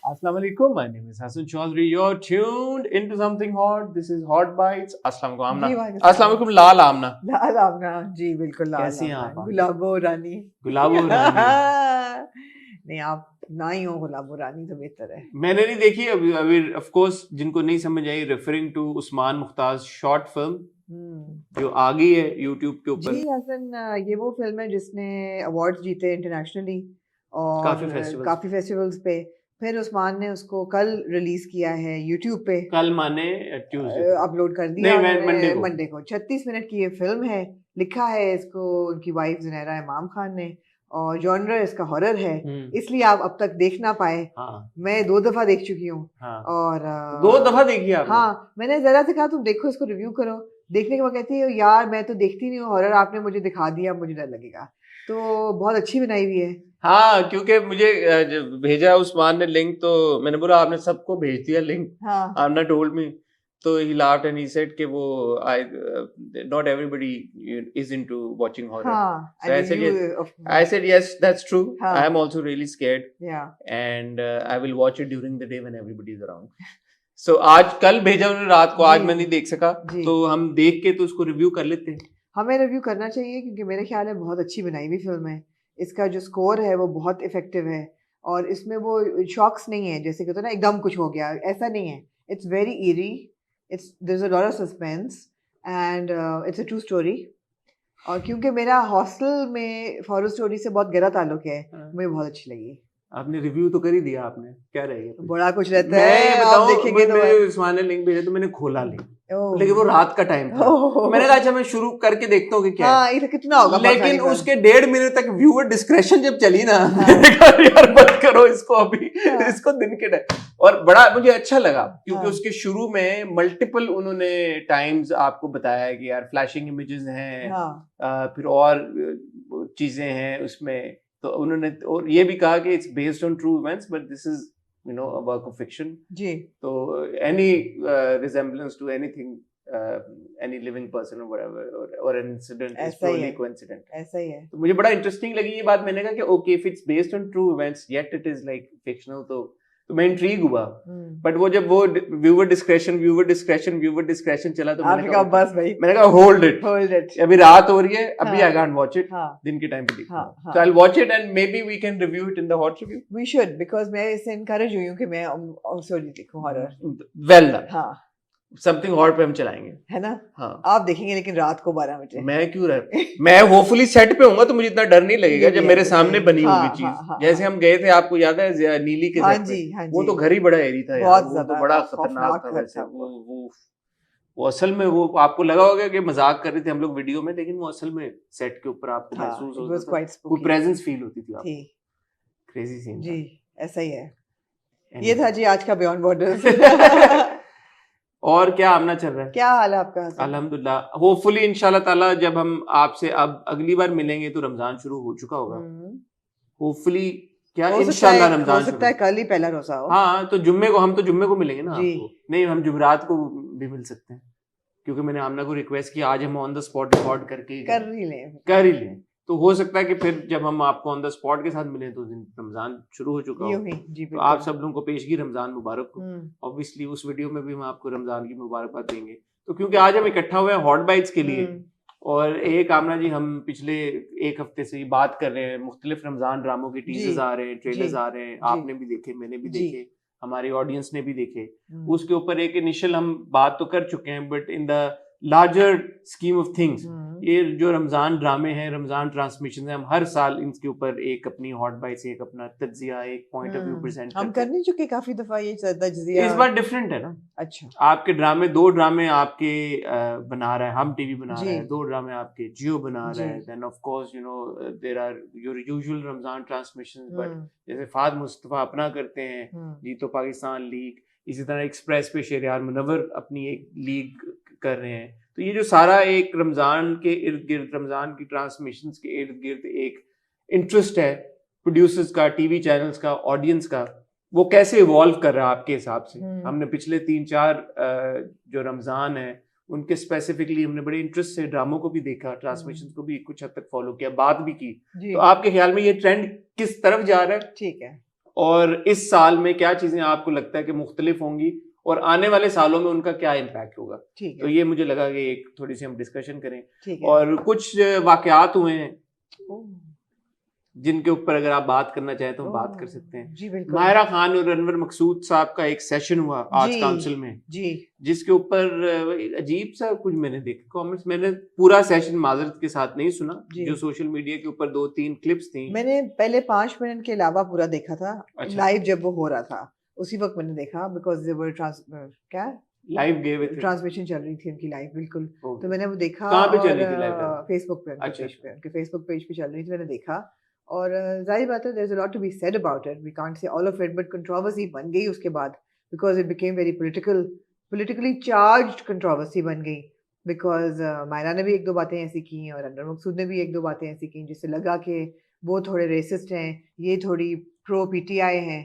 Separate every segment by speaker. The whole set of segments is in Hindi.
Speaker 1: Assalamu alaikum. My name is Hassan Chaudhary. You're tuned into something hot. This is Hot Bites. Assalamu alaikum Amna.
Speaker 2: जी, वालेकुम
Speaker 1: Assalamu alaikum लाल आमना.
Speaker 2: लाल आमना जी बिल्कुल लाल
Speaker 1: कैसी हैं
Speaker 2: आमना
Speaker 1: आप?
Speaker 2: गुलाबो रानी
Speaker 1: गुलाबो रानी.
Speaker 2: नहीं आप ना ही हो गुलाबो रानी तो बेहतर है।
Speaker 1: मैंने नहीं देखी अभी अभी ऑफ कोर्स जिनको नहीं समझ आई referring to Usman Mukhtar short film जो आ गई है YouTube के ऊपर.
Speaker 2: जी हसन ये वो फिल्म है जिसने अवार्ड्स जीते इंटरनेशनली और काफी फेस्टिवल्स पे। फिर उस्मान ने उसको कल रिलीज किया है YouTube पे।
Speaker 1: कल माने ट्यूसडे
Speaker 2: अपलोड कर दिया
Speaker 1: नहीं
Speaker 2: मंडे को। 36 मिनट की ये फिल्म है। लिखा है इसको उनकी वाइफ ज़ुनैरा इमाम खान ने और जॉनर इसका हॉरर है, इसलिए आप अब तक देख ना पाए।
Speaker 1: हाँ.
Speaker 2: मैं 2 दफा देख चुकी हूँ।
Speaker 1: हाँ.
Speaker 2: और
Speaker 1: 2 दफा देखी आपने?
Speaker 2: हाँ, मैंने जरा से कहा तुम देखो इसको रिव्यू करो। देखने के बाद कहती है यार मैं तो देखती नहीं हूँ हॉरर, आपने मुझे दिखा दिया मुझे डर लगेगा। तो बहुत अच्छी बनाई हुई है।
Speaker 1: हाँ क्योंकि मुझे भेजा उस्मान ने लिंक तो मैंने बोला आपने सबको भेज दिया लिंक.
Speaker 2: हाँ
Speaker 1: आमना टोल्ड मी तो he laughed and he said कि वो not everybody is into watching horror.
Speaker 2: हाँ,
Speaker 1: So I said yes that's true.
Speaker 2: हाँ,
Speaker 1: I am also really scared.
Speaker 2: yeah.
Speaker 1: And I will watch it during the day when everybody is around. So आज कल भेजा उन्होंने रात को, आज मैं नहीं देख सका तो हम देख के तो उसको रिव्यू कर लेते हैं।
Speaker 2: हमें रिव्यू करना चाहिए क्योंकि मेरे ख्याल में बहुत अच्छी बनाई हुई फिल्म है। इसका जो स्कोर है वो बहुत इफेक्टिव है और इसमें वो शॉक्स नहीं है जैसे कहते हैं ना एकदम कुछ हो गया, ऐसा नहीं है। It's very eerie, it's there is a lot of suspense and it's a true story. और क्योंकि मेरा हॉस्टल में हॉरर स्टोरी से बहुत गहरा ताल्लुक है, मुझे बहुत अच्छी लगी।
Speaker 1: आपने रिव्यू तो कर ही दिया, आपने क्या रहेगा
Speaker 2: बड़ा कुछ रहता है।
Speaker 1: आप देखेंगे तो उस्मान ने लिंक भेजा तो मैंने खोला लिंक, लेकिन वो रात का टाइम था। मैंने कहा अच्छा मैं शुरू करके देखता हूँ कि क्या
Speaker 2: हाँ, ये कितना होगा।
Speaker 1: लेकिन उसके 1.5 मिनट तक व्यूअर डिस्क्रेशन जब चली ना, मैंने कहा यार बंद करो इसको अभी, इसको दिन के टाइम। और बड़ा मुझे अच्छा लगा क्योंकि उसके शुरू में मल्टीपल उन्होंने टाइम्स आपको बताया कि यार फ्लैशिंग इमेजेस हैं, फिर और चीजें हैं उसमें। तो उन्होंने और ये भी कहा कि it's based on true events but this is you know a work of fiction.
Speaker 2: जी।
Speaker 1: तो any resemblance to anything, any living person or whatever or an incident is purely coincident.
Speaker 2: ऐसा ही है।
Speaker 1: तो मुझे बड़ा इंटरेस्टिंग लगी ये बात। मैंने कहा कि okay if it's based on true events yet it is like fictional, तो मैं इंट्रीग हुआ। बट वो जब वो व्यूअर डिस्क्रेशन चला तो मैंने कहा
Speaker 2: बस भाई,
Speaker 1: मैंने कहा होल्ड इट, अभी रात हो रही है, अभी आई कांट वॉच इट, दिन के टाइम पे देखूंगा। So I will watch it and maybe we can review it in the hot review.
Speaker 2: We should, because मैं इससे इनकरेज हुई हूं कि मैं ऑल्सो देखूं हॉरर।
Speaker 1: Well done.
Speaker 2: हां,
Speaker 1: समथिंग हॉट पे हम चलाएंगे,
Speaker 2: है ना?
Speaker 1: हाँ
Speaker 2: आप देखेंगे लेकिन रात को 12 बजे।
Speaker 1: मैं क्यों मैं होपफुली सेट पे होऊंगा तो मुझे इतना डर नहीं लगेगा जब मेरे सामने बनी होगी चीज। जैसे हम गए थे, आपको याद है नीली के सेट पे, वो तो घर ही बड़ा एरी था यार, वो तो बड़ा खतरनाक था। वैसे वो असल में वो आपको लगा होगा कि मजाक कर रहे थे हम लोग वीडियो में, लेकिन वो असल में सेट के ऊपर आपको महसूस होता था, कोई प्रेजेंस फील होती थी आपको। क्रेजी सीन
Speaker 2: जी, ऐसा ही है। ये था जी आज का बियॉन्ड बॉर्डर्स।
Speaker 1: और क्या आमना चल रहा है?
Speaker 2: क्या हाल है आपका?
Speaker 1: अल्हम्दुलिल्लाह। होपफुली इंशाल्लाह ताला जब हम आपसे अब अगली बार मिलेंगे तो रमजान शुरू हो चुका होगा। होपफुली क्या इंशाल्लाह रमजान
Speaker 2: हो सकता है कल ही पहला रोजा हो।
Speaker 1: हाँ तो जुम्मे को, हम तो जुम्मे को मिलेंगे ना आपको। नहीं, हम जुमेरात को भी मिल सकते हैं क्योंकि मैंने आमना को रिक्वेस्ट किया आज हम ऑन द स्पॉट रिकॉर्ड करके कर ही लें। तो हो सकता है कि फिर जब हम आपको ऑन द स्पॉट के साथ मिलें तो रमजान शुरू हो चुका हो। तो आप सब लोगों को पेशगी रमजान मुबारक हो। ऑब्वियसली उस वीडियो में भी हम आपको रमजान की मुबारकबाद देंगे। तो क्योंकि आज हम इकट्ठा हुए हैं हॉट बाइट्स के लिए, और एक आमना जी हम पिछले एक हफ्ते से बात कर रहे हैं, मुख्तलिफ रमजान ड्रामों के टीजर्स आ रहे हैं, ट्रेलर्स आ रहे हैं, आपने भी देखे, मैंने भी देखे, हमारी ऑडियंस ने भी देखे। उसके ऊपर एक इनिशियल हम बात तो कर चुके हैं, but in the larger scheme of things ये जो रमजान ड्रामे हैं, रमजान ट्रांसमिशन है, हम हर साल इनके ऊपर एक अपनी हॉट बाइट से एक अपना तज्जिया, एक पॉइंट ऑफ व्यू प्रेजेंट
Speaker 2: हम कर नहीं चुके काफी दफा ये तज्जिया।
Speaker 1: इस बार डिफरेंट है ना। अच्छा, आपके ड्रामे 2 ड्रामे आपके बना रहा है, हम टीवी बना रहे हैं, 2 ड्रामे आपके जियो बना रहा है। Then of course you know there are your usual Ramzan transmissions, but जैसे फाद मुस्तफा अपना करते हैं, जीतो पाकिस्तान लीग, इसी तरह एक्सप्रेस पे शेरियार मुनव्वर अपनी एक लीग कर रहे हैं। तो ये जो सारा एक रमजान के इर्द गिर्द, रमजान की ट्रांसमिशंस के इर्द गिर्द एक इंटरेस्ट है प्रोड्यूसर्स का, टीवी चैनल्स का, ऑडियंस का, वो कैसे इवॉल्व कर रहा है आपके हिसाब से? हमने पिछले 3-4 जो रमजान है उनके स्पेसिफिकली हमने बड़े इंटरेस्ट से ड्रामों को भी देखा, ट्रांसमिशंस को भी कुछ हद तक फॉलो किया, बात भी की। तो आपके ख्याल में ये ट्रेंड किस तरफ जा रहा है?
Speaker 2: ठीक है।
Speaker 1: और इस साल में क्या चीजें आपको लगता है कि मुख्तलिफ होंगी और आने वाले सालों में उनका क्या इम्पैक्ट होगा। तो ये मुझे लगा कि एक थोड़ी सी हम डिस्कशन करें। और कुछ वाकयात हुए हैं जिनके ऊपर अगर आप बात करना चाहें तो हम बात कर सकते हैं।
Speaker 2: जी बिल्कुल।
Speaker 1: माहिरा खान और अनवर मकसूद साहब का एक सेशन हुआ आर्ट्स काउंसिल में
Speaker 2: जी,
Speaker 1: जिसके ऊपर अजीब सा कुछ मैंने देखा कमेंट्स। मैंने पूरा सेशन माजरत के साथ नहीं सुना, जो सोशल मीडिया के ऊपर 2-3 क्लिप्स थी।
Speaker 2: मैंने पहले 5 मिनट के अलावा पूरा देखा था। अच्छा। लाइव जब वो हो रहा था उसी वक्त मैंने देखा, बिकॉज दे वर क्या
Speaker 1: लाइव गेव
Speaker 2: ट्रांसमिशन चल रही थी उनकी लाइव, बिल्कुल। तो मैंने वो देखा।
Speaker 1: कहाँ पे चल रही थी लाइव?
Speaker 2: फेसबुक पे, उनके पेज पे, उनके फेसबुक पेज पे चल रही थी, मैंने देखा। और जाहिर बात है there is a lot to be said about it, we can't say all of it, but controversy बन गई उसके बाद, because it became very politically charged controversy बन गई, बिकॉज मायरा ने भी 1-2 बातें ऐसी की और अनवर मकसूद ने भी 1-2 बातें ऐसी की जिससे लगा कि वो थोड़े रेसिस्ट हैं, ये थोड़ी प्रो पीटीआई हैं।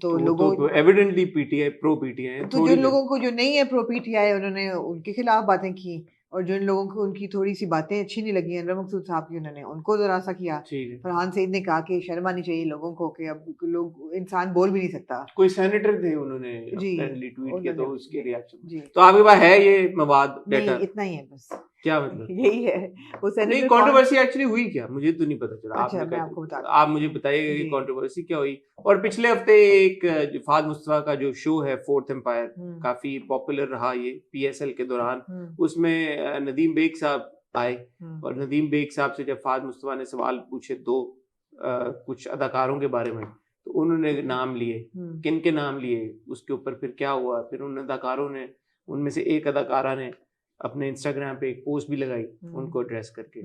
Speaker 2: तो लोगों
Speaker 1: तो एविडेंटली पीटीआई प्रो पीटीआई,
Speaker 2: तो जिन लोगों को जो नहीं है प्रो पीटीआई उन्होंने उनके खिलाफ बातें की, और जिन लोगों को उनकी थोड़ी सी बातें अच्छी नहीं लगी अनवर मकसूद साहब की, उन्होंने उनको जरा सा किया। फरहान सईद ने कहा कि शर्म आनी चाहिए लोगों को कि अब लोग इंसान बोल भी नहीं सकता।
Speaker 1: कोई सेनेटर थे, उन्होंने अपडेटली ट्वीट किया तो उसके रिएक्शन। तो आपके पास है ये मवाद डेटा?
Speaker 2: नहीं, इतना ही है बस।
Speaker 1: क्या मतलब?
Speaker 2: यही है वो सेनेटर।
Speaker 1: नहीं, कंट्रोवर्सी एक्चुअली हुई क्या, मुझे तो नहीं पता चला।
Speaker 2: अच्छा, मैं आपको बताता हूं।
Speaker 1: आप मुझे बताइएगा कि कंट्रोवर्सी क्या हुई। और पिछले हफ्ते एक फाद मुस्तफा का जो शो है फोर्थ एम्पायर, काफी पॉपुलर रहा ये पीएसएल के दौरान। उसमें नदीम बेग साहब आए और नदीम बेग साहब से जब फाद मुस्तफा ने सवाल पूछे कुछ अदाकारों के बारे में, तो उन्होंने नाम लिए, किन के नाम लिए, उसके ऊपर फिर क्या हुआ। फिर उन अदाकारों ने, उनमें से एक अदाकारा ने अपने इंस्टाग्राम पे एक पोस्ट भी लगाई उनको एड्रेस करके।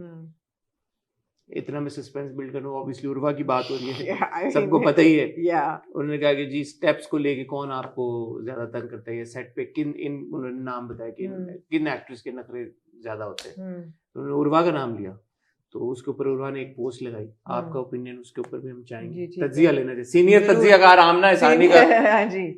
Speaker 1: इतना मैं सस्पेंस बिल्ड करूँ, ऑब्वियसली उर्वा की बात हो रही है, सबको पता ही है। उन्होंने कहा कि जी स्टेप्स को लेके कौन आपको ज्यादा तंग करता है सेट पे, उन्होंने नाम बताया कि किन एक्ट्रेस के नखरे ज्यादा होते हैं। तो उन्होंने उर्वा का नाम लिया, तो उसके ऊपर उर्वा ने एक पोस्ट लगाई। आपका ओपिनियन उसके ऊपर भी हम चाहेंगे, तज्जिया लेना चाहिए, सीनियर तज्जियाकार आमना इसानी का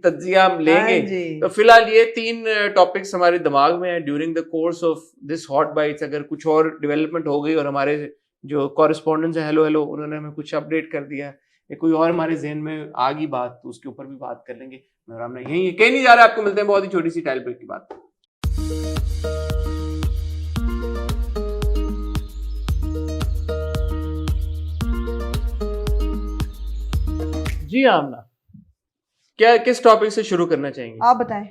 Speaker 1: तज्जिया हम लेंगे। तो फिलहाल ये 3 टॉपिक्स हमारे दिमाग में है during the course of this hot bytes. अगर कुछ और डेवलपमेंट हो गई और हमारे जो कॉरेस्पॉन्डेंट्स है हेलो उन्होंने हमें कुछ अपडेट कर दिया है या कोई और हमारे जहन में आ गई बात, तो उसके ऊपर भी बात कर लेंगे। मेरा आमना यही है, कहीं नहीं जा रहा, आपको मिलते हैं बहुत ही छोटी सी टाइल ब्रेक की बात। जी आमना, क्या किस टॉपिक से शुरू करना चाहेंगे?
Speaker 2: आप बताएं।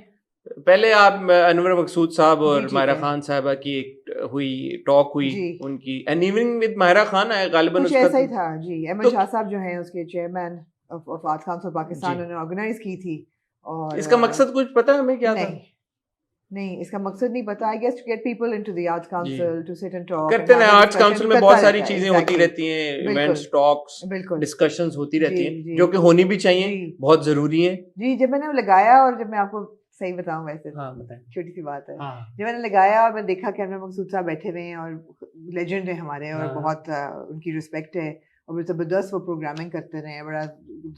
Speaker 1: पहले आप अनवर मकसूद साहब और माहिरा खान साहबा की एक टॉक हुई उनकी, an evening with Mahira Khan है गालिबन,
Speaker 2: कुछ ऐसा ही था जी। अहमद शाह साहब जो हैं उसके chairman of arts council Pakistan, उन्होंने ऑर्गेनाइज की थी। और
Speaker 1: इसका मकसद कुछ पता है हमें क्या था?
Speaker 2: नहीं, इसका मकसद नहीं पता। I guess to get people into the arts council to sit and talk.
Speaker 1: करते हैं, आर्ट्स काउंसिल में बहुत सारी चीजें होती रहती हैं, इवेंट्स, टॉक्स, डिस्कशंस होती रहती हैं जो कि होनी भी चाहिए, बहुत जरूरी है। जी, जब मैंने लगाया, और जब मैं आपको सही बताऊं, वैसे छोटी सी बात है, जब मैंने लगाया और मैं देखा कि अनवर मकसूद साहब बैठे हुए हैं और लेजेंड है हमारे, और बहुत उनकी रिस्पेक्ट है, और जबरदस्त वो प्रोग्रामिंग करते रहे, बड़ा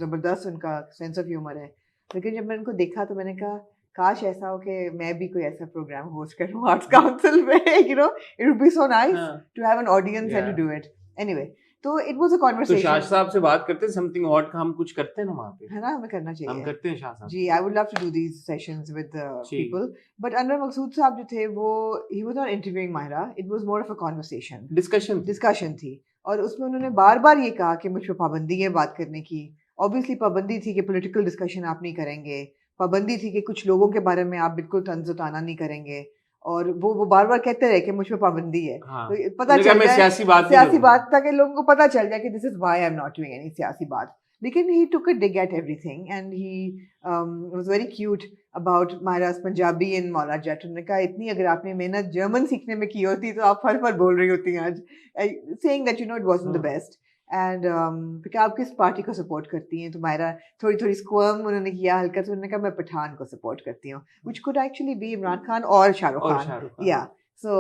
Speaker 1: जबरदस्त उनका सेंस ऑफ ह्यूमर है। लेकिन जब मैंने उनको देखा तो मैंने कहा काश ऐसा हो कि मैं भी कोई ऐसा प्रोग्राम होस्ट करूं आर्ट्स काउंसिल में, you know, it would be so nice to have an audience and to do it. Anyway, तो इट वाज अ कन्वर्सेशन। तो शाह साहब से बात करते हैं, समथिंग हॉट का हम कुछ करते हैं ना वहां पे, है ना, हमें करना चाहिए, हम करते हैं शाह साहब ji. I would love to do these sessions with people, but Anwar Maqsood साहब जो थे वो, he was not interviewing Mahira, it was more of a conversation, discussion थी। और उसमें उन्होंने बार-बार ये कहा कि मुझ पे पाबंदी है बात करने की। ऑब्वियसली पाबंदी थी कि पॉलिटिकल डिस्कशन आप नहीं करेंगे, पाबंदी थी कि कुछ लोगों के बारे में आप बिल्कुल तंज़ ताना नहीं करेंगे, और वो बार-बार कहते रहे कि मुझ पे पाबंदी है। तो पता चल जाए सियासी बात ताकि लोगों को पता चल जाए कि this is why I am not doing any सियासी बात। लेकिन he took a dig at everything and he was very cute about Mahira's Punjabi in Maula Jatt. उन्होंने कहा इतनी अगर आपने मेहनत जर्मन सीखने में की होती तो आप फर बोल रही होती आज, saying that you know it wasn't the best. And फिर आप किस पार्टी को सपोर्ट करती हैं? तो माहिरा थोड़ी स्क्वर्म उन्होंने किया हल्का, तो उन्होंने कहा मैं पठान को सपोर्ट करती हूँ, which could actually be Imran Khan और Shahrukh Khan. Yeah, so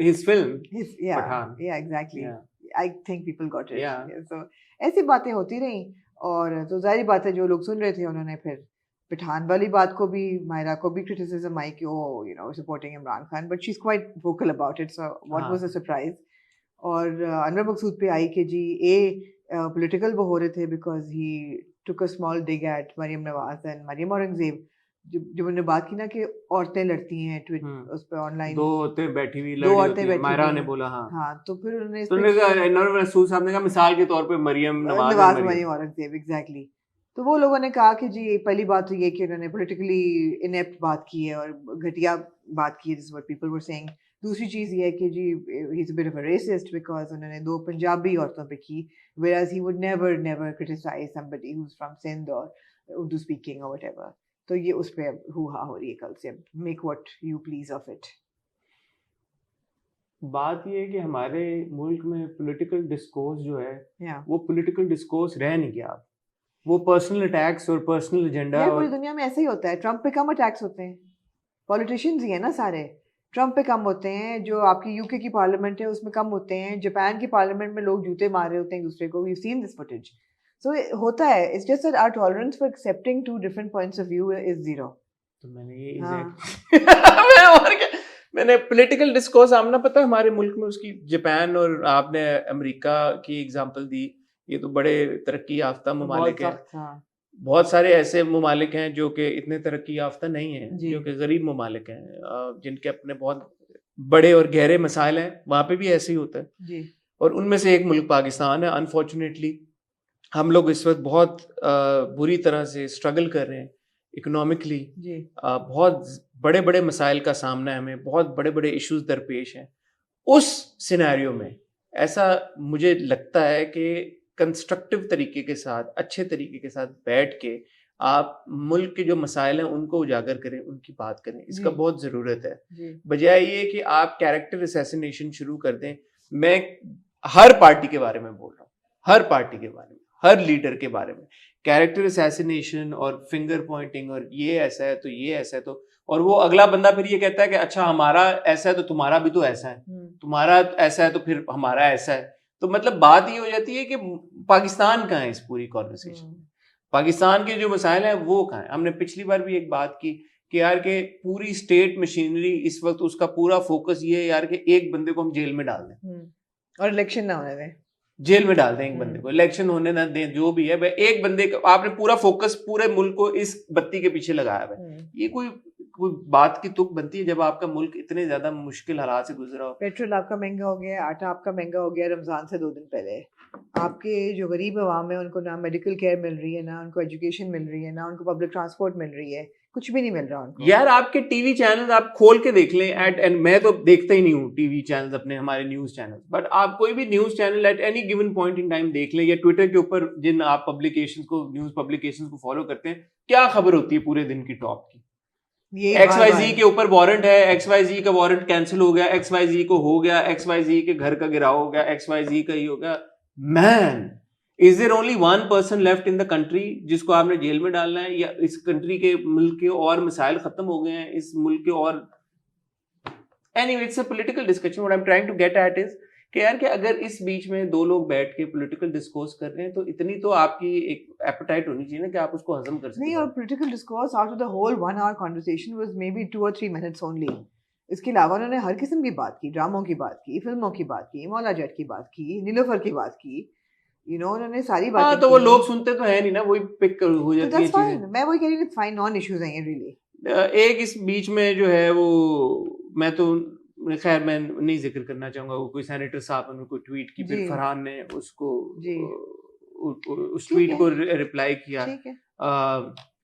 Speaker 1: his film, Pathaan. Yeah, exactly. I think people got it. Yeah. So ऐसी बातें होती रही, और तो जाहिर बात है जो लोग सुन रहे थे उन्होंने फिर पठान वाली बात को भी, माहिरा को भी क्रिटिसिज्म आई कि oh you know supporting Imran Khan, but she is quite vocal about it, so what was the surprise. और अनवर मकसूद पे आई कि जी पॉलिटिकल वो हो रहे थे because he
Speaker 2: took a small dig at Maryam Nawaz and Maryam Aurangzeb. जब उन्होंने बात की ना कि औरतें लड़ती हैं उस पे ऑनलाइन,
Speaker 1: दो औरतें बैठी हुई मायरा ने बोला, हाँ
Speaker 2: तो फिर उन्होंने
Speaker 1: रसूल साहब ने कहा मिसाल के तौर पे मरियम नवाज
Speaker 2: मरियम औरंगजेब, एग्जैक्टली। तो वो लोगों ने कहा कि जी पहली बात तो ये कि उन्होंने पॉलिटिकली इनेप्ट बात की है और घटिया बात की है, this what people were saying. दूसरी चीज़ ये है कि जी he is a bit of a racist because उन्होंने 2 पंजाबी औरतों पे की, whereas he would never criticize somebody who's from Sindh or Urdu speaking or whatever. तो ये उस पे हुआ हो रही है कल से, make what you please of it.
Speaker 1: बात ये है कि हमारे मुल्क में पॉलिटिकल डिस्कोर्स जो है वो पॉलिटिकल डिस्कोर्स रह नहीं गया। वो पर्सनल अटैक्स और पर्सनल एजेंडा
Speaker 2: पूरी दुनिया में ऐसे ही होता है। ट्रम्प पे कम अटैक्स होते हैं, पॉलिटिशियंस ही है ना सारे। ट्रम्प पे कम होते हैं, जो आपकी यूके की पार्लियामेंट है उसमें कम होते हैं, जापान की पार्लियामेंट में लोग जूते मार रहे होते हैं एक दूसरे को। We seen this footage. So होता है, it's just that our tolerance for accepting two different points of view is zero.
Speaker 1: तो मैंने ये एग्जैक्ट मैंने पॉलिटिकल डिस्कोर्स आमना पता है हमारे मुल्क में उसकी जापान और आपने अमेरिका की एग्जांपल दी, ये तो बड़े तरक्की याफ्ता ममालिक हैं। बहुत सारे ऐसे ममालिक हैं जो कि इतने तरक्की याफ्ता नहीं हैं, जो कि गरीब ममालिक हैं, जिनके अपने बहुत बड़े और गहरे मसाइल हैं, वहाँ पे भी ऐसे ही होता है जी। और उनमें से एक मुल्क पाकिस्तान है। अनफॉर्चुनेटली हम लोग इस वक्त बहुत बुरी तरह से स्ट्रगल कर रहे हैं इकोनॉमिकली, बहुत बड़े बड़े मसाइल का सामना है हमें, बहुत बड़े बड़े इश्यूज दरपेश हैं। उस सिनेरियो में ऐसा मुझे लगता है कि कंस्ट्रक्टिव तरीके के साथ, अच्छे तरीके के साथ बैठ के आप मुल्क के जो मसाइल हैं उनको उजागर करें, उनकी बात करें, इसका बहुत ज़रूरत है। बजाय ये कि आप कैरेक्टर असैसिनेशन शुरू कर दें। मैं हर पार्टी के बारे में बोल रहा हूँ, हर पार्टी के बारे में, हर लीडर के बारे में कैरेक्टर असैसिनेशन और फिंगर पॉइंटिंग और ये ऐसा है तो ये ऐसा है तो, और वो अगला बंदा फिर ये कहता है कि अच्छा हमारा ऐसा है तो तुम्हारा भी तो ऐसा है, तुम्हारा ऐसा है तो फिर हमारा ऐसा है। तो मतलब बात ये हो जाती है कि पाकिस्तान कहाँ है इस पूरी कॉन्वर्सेशन, पाकिस्तान के जो मसाइल हैं वो कहाँ है। हमने पिछली बार भी एक बात की कि यार के पूरी स्टेट मशीनरी इस वक्त उसका पूरा फोकस ये है यार कि एक बंदे को हम जेल में डाल दें
Speaker 2: और इलेक्शन ना होने दें,
Speaker 1: जेल में डाल दें एक बंदे को, इलेक्शन होने ना दें, जो भी है एक बंदे को आपने पूरा फोकस पूरे मुल्क को इस बत्ती के पीछे लगाया है। ये कोई बात की तुक बनती है जब आपका मुल्क इतने ज्यादा मुश्किल हालात से गुजरा हो।
Speaker 2: पेट्रोल आपका महंगा हो गया, आटा आपका महंगा हो गया रमजान से 2 दिन पहले। आपके जो गरीब अवाम है उनको ना मेडिकल केयर मिल रही है, ना उनको एजुकेशन मिल रही है, ना उनको पब्लिक ट्रांसपोर्ट मिल रही है, कुछ भी नहीं मिल रहा उनको।
Speaker 1: यार आपके टीवी चैनल आप खोल के देख लें एंड मैं तो देखता ही नहीं हूँ टीवी चैनल अपने, हमारे न्यूज चैनल, बट आप कोई भी news channel at any given point in time देख लें, या ट्विटर के ऊपर जिन आप पब्लिकेशन को, न्यूज पब्लिकेशन को फॉलो करते हैं, क्या खबर होती है पूरे दिन की टॉप की। XYZ के ऊपर वारंट है, XYZ का वारंट कैंसिल हो गया, XYZ को हो गया, XYZ के घर का गिराव हो गया, XYZ का ही हो गया। Man, is there only one person left in the country जिसको आपने जेल में डालना है, या इस कंट्री के मुल्क के और मसाइल खत्म हो गए हैं इस मुल्क के? और anyway it's a political discussion. What I am trying to get at is कि यार कि अगर इस बीच में 2 लोग बैठ के पॉलिटिकल डिस्कोर्स कर रहे हैं तो इतनी तो आपकी एक एपेटाइट होनी चाहिए ना कि आप उसको हजम कर सकें।
Speaker 2: नहीं, और political discourse after the whole 1 hour conversation was maybe 2 or 3 minutes only. इसके अलावा उन्होंने हर किस्म की बात की, ड्रामों की बात की, फिल्मों की बात की, मौला जट की बात की, नीलोफर की बात की, उन्होंने सारी बातें।
Speaker 1: हाँ, तो वो लोग सुनते तो है नहीं ना, वही पिक हो जाती है चीजें।
Speaker 2: मैं वही कह रही हूँ, फाइन, नॉन इश्यूज हैं रियली।
Speaker 1: एक इस बीच में जो है वो, मैं तो खैर मैं नहीं जिक्र करना चाहूंगा, वो कोई सेनेटर साहब ने कोई ट्वीट की, फिर फरहान ने उसको उस ट्वीट को रिप्लाई किया।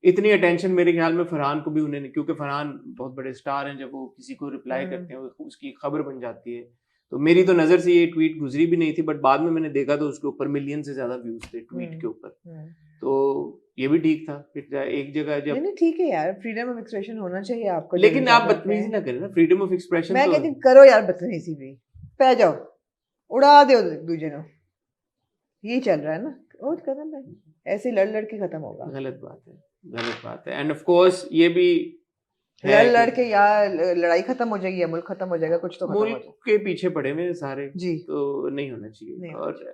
Speaker 1: इतनी अटेंशन मेरे ख्याल में फरहान को भी उन्होंने, क्योंकि फरहान बहुत बड़े स्टार हैं, जब वो किसी को रिप्लाई करते हैं उसकी खबर बन जाती है। तो मेरी तो नजर से ये ट्वीट गुजरी भी नहीं थी, बट बाद में मैंने देखा तो उसके ऊपर मिलियन से ज्यादा व्यूज थे ट्वीट के ऊपर। तो ये भी ठीक था। फिर एक जगह जब
Speaker 2: नहीं ठीक है यार, फ्रीडम ऑफ एक्सप्रेशन होना चाहिए आपको,
Speaker 1: लेकिन आप बदतमीजी ना करें ना, फ्रीडम ऑफ एक्सप्रेशन।
Speaker 2: मैं कहती करो यार बदतमीजी भी, पै जाओ, उड़ा दो दूजे को, ये चल रहा है ना, और खत्म है, ऐसे लड़ लड़ के खत्म होगा।
Speaker 1: गलत बात है, गलत बात है। एंड ऑफ कोर्स ये भी
Speaker 2: लड़ के यार लड़ाई खत्म हो जाएगी, मुल्क खत्म हो जाएगा, कुछ तो खत्म हो जाएगा।
Speaker 1: मुल्क के पीछे पड़े हुए सारे जी, तो नहीं होना चाहिए। और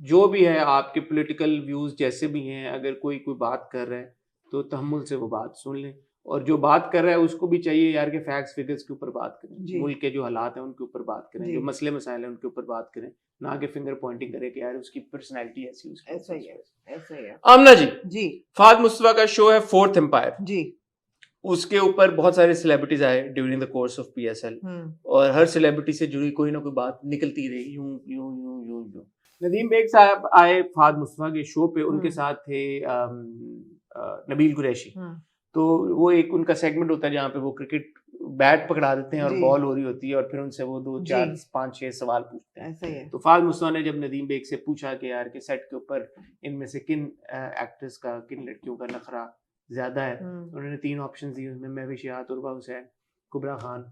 Speaker 1: जो भी है आपके पॉलिटिकल व्यूज जैसे भी हैं, अगर कोई बात कर रहा है तो तहम्मुल से वो बात सुन लें, और जो बात कर रहा है उसको भी चाहिए यार के फैक्ट्स फिगर्स के ऊपर बात करें, मुल्क के जो हालात हैं उनके ऊपर बात करें, जो मसले मसाइल हैं उनके ऊपर बात करें, ना कि फिंगर पॉइंटिंग करें कि यार उसकी पर्सनैलिटी ऐसी उसकी
Speaker 2: ऐसा ही है, ऐसा ही है।
Speaker 1: आमना जी फाद मुस्तफा का शो है फोर्थ एम्पायर
Speaker 2: जी,
Speaker 1: उसके ऊपर बहुत सारे सेलिब्रिटीज आए during the course of PSL और हर सेलिब्रिटी से जुड़ी कोई ना कोई बात निकलती रही यूं यूं यूं यूं यूं। नदीम बेग साहब आए फाद मुस्तफा के शो पे, उनके साथ थे नबील कुरैशी। तो वो एक उनका सेगमेंट होता है जहाँ पे वो क्रिकेट बैट पकड़ा देते हैं और बॉल हो रही होती है और फिर उनसे वो 2 4 5 6 सवाल पूछते हैं।
Speaker 2: ऐसा ही है।
Speaker 1: तो फाद मुस्तफा ने जब नदीम बेग से पूछा कि यार के सेट के ऊपर इनमें से किन एक्ट्रेस का, किन लड़कियों का नखरा ज्यादा है, उन्होंने 3 ऑप्शन दिए, उसमें महविश याद, उर्वा हुसैन, कुबरा खान।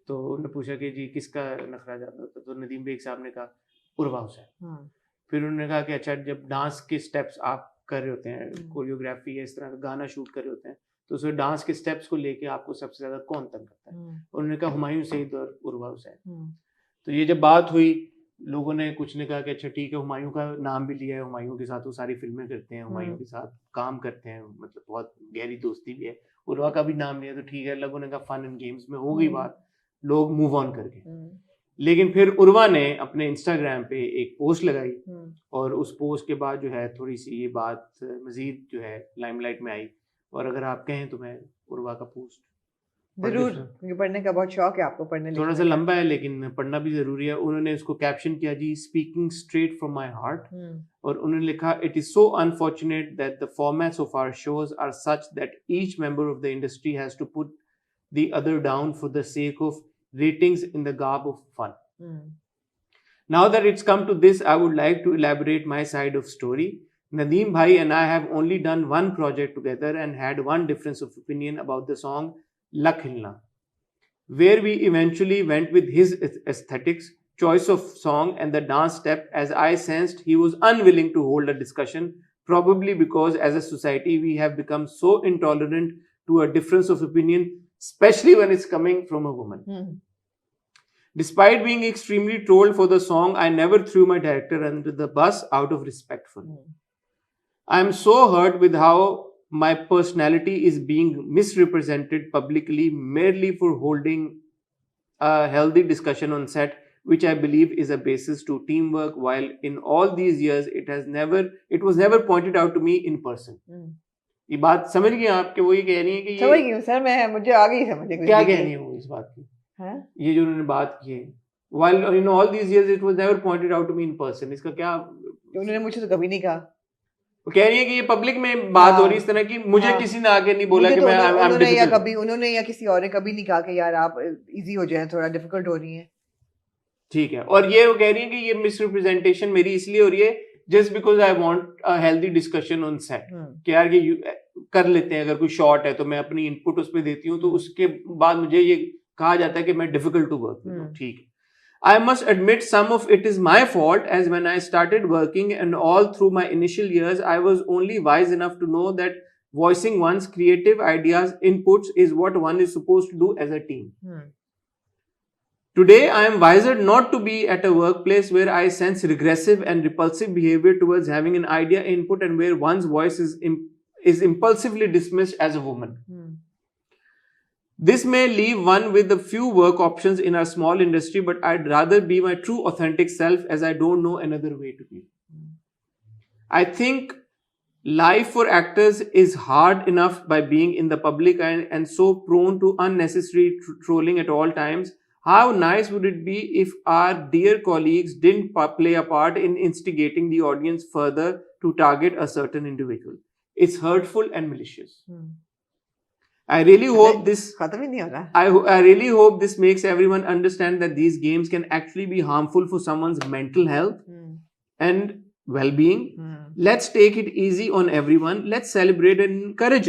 Speaker 1: तो उन्होंने पूछा कि जी किसका नखरा ज्यादा होता, तो नदीम बेग साहब ने कहा उर्वा हुसैन। फिर उन्होंने कहा कि अच्छा जब डांस के स्टेप्स आप कर रहे होते हैं, कोरियोग्राफी या इस तरह का गाना शूट कर रहे होते हैं, तो उसमें डांस के स्टेप्स को लेके आपको सबसे ज्यादा कौन तंग करता है? उन्होंने कहा हुमायूं सईद और उर्वा हुसैन। तो ये जब बात हुई, लोगों ने कुछ ने कहा कि अच्छा ठीक है, हुमायूं का नाम भी लिया है, हुमायूं के साथ वो सारी फिल्में करते हैं, हुमायूं के साथ काम करते हैं, मतलब बहुत गहरी दोस्ती भी है। उर्वा का भी नाम लिया तो ठीक है, लोगों ने कहा फन एंड गेम्स में हो गई बात, लोग मूव ऑन कर गए। लेकिन फिर उर्वा ने अपने इंस्टाग्राम पे एक पोस्ट लगाई और उस पोस्ट के बाद जो है थोड़ी सी ये बात मजीद जो है लाइमलाइट में आई। और अगर आप कहें तो मैं उर्वा का पोस्ट
Speaker 2: जरूर, क्योंकि पढ़ने का बहुत शौक है आपको, पढ़ने
Speaker 1: थोड़ा सा लंबा है लेकिन पढ़ना भी जरूरी है। उन्होंने इसको कैप्शन किया जी speaking straight from my heart, और उन्होंने लिखा it is so unfortunate that the formats of our shows are such that each member of the industry has to put the other down for the sake of ratings in the garb of fun. Now that it's come to this, I would like to elaborate my side of story. Nadeem bhai and I have only done one project together and had one difference of opinion about the song Lak Hilna, where we eventually went with his aesthetics, choice of song and the dance step, as I sensed he was unwilling to hold a discussion, probably because as a society we have become so intolerant to a difference of opinion, especially when it's coming from a woman. Despite being extremely trolled for the song, I never threw my director under the bus out of respect for him. I am so hurt with how my personality is being misrepresented publicly merely for holding a healthy discussion on set, which I believe is a basis to teamwork, while in all these years it was never pointed out to me in person. ये बात समझ गए आप? कि वो ये कह रही है कि
Speaker 2: समझ गई सर, मैं मुझे आ गई समझ।
Speaker 1: क्या कह रही है वो इस बात की? ये जो उन्होंने बात की है, while in all these years it was never pointed out to me in person, इसका क्या?
Speaker 2: उन्होंने मुझे तो कभी नहीं कहा।
Speaker 1: वो कह रही है कि ये पब्लिक में बात हो रही इस तरह की, मुझे किसी ने आगे नहीं बोला कि मैं
Speaker 2: उन्होंने या किसी और ने कभी नहीं कहा कि यार आप इजी हो जाए, थोड़ा डिफिकल्ट हो रही है।
Speaker 1: ठीक है, और ये वो कह रही है कि ये मिसरिप्रेजेंटेशन मेरी इसलिए हो रही है just because I want a healthy discussion on set, कि यार ये कर लेते हैं, अगर कोई शॉर्ट है तो मैं अपनी इनपुट उस पर देती हूँ, तो उसके बाद मुझे ये कहा जाता है कि मैं डिफिकल्ट टू वर्क विद हूँ। ठीक है, I must admit some of it is my fault, as when I started working and all through my initial years, I was only wise enough to know that voicing one's creative ideas, inputs is what one is supposed to do as a team. Today, I am wiser not to be at a workplace where I sense regressive and repulsive behavior towards having an idea input and where one's voice is impulsively dismissed as a woman. This may leave one with a few work options in our small industry, but I'd rather be my true authentic self, as I don't know another way to be. I think life for actors is hard enough by being in the public and so prone to unnecessary trolling at all times. How nice would it be if our dear colleagues didn't play a part in instigating the audience further to target a certain individual? It's hurtful and malicious. I really hope this makes everyone understand that these games can actually be harmful for someone's mental health and well-being. Let's take it easy on everyone. Let's celebrate and encourage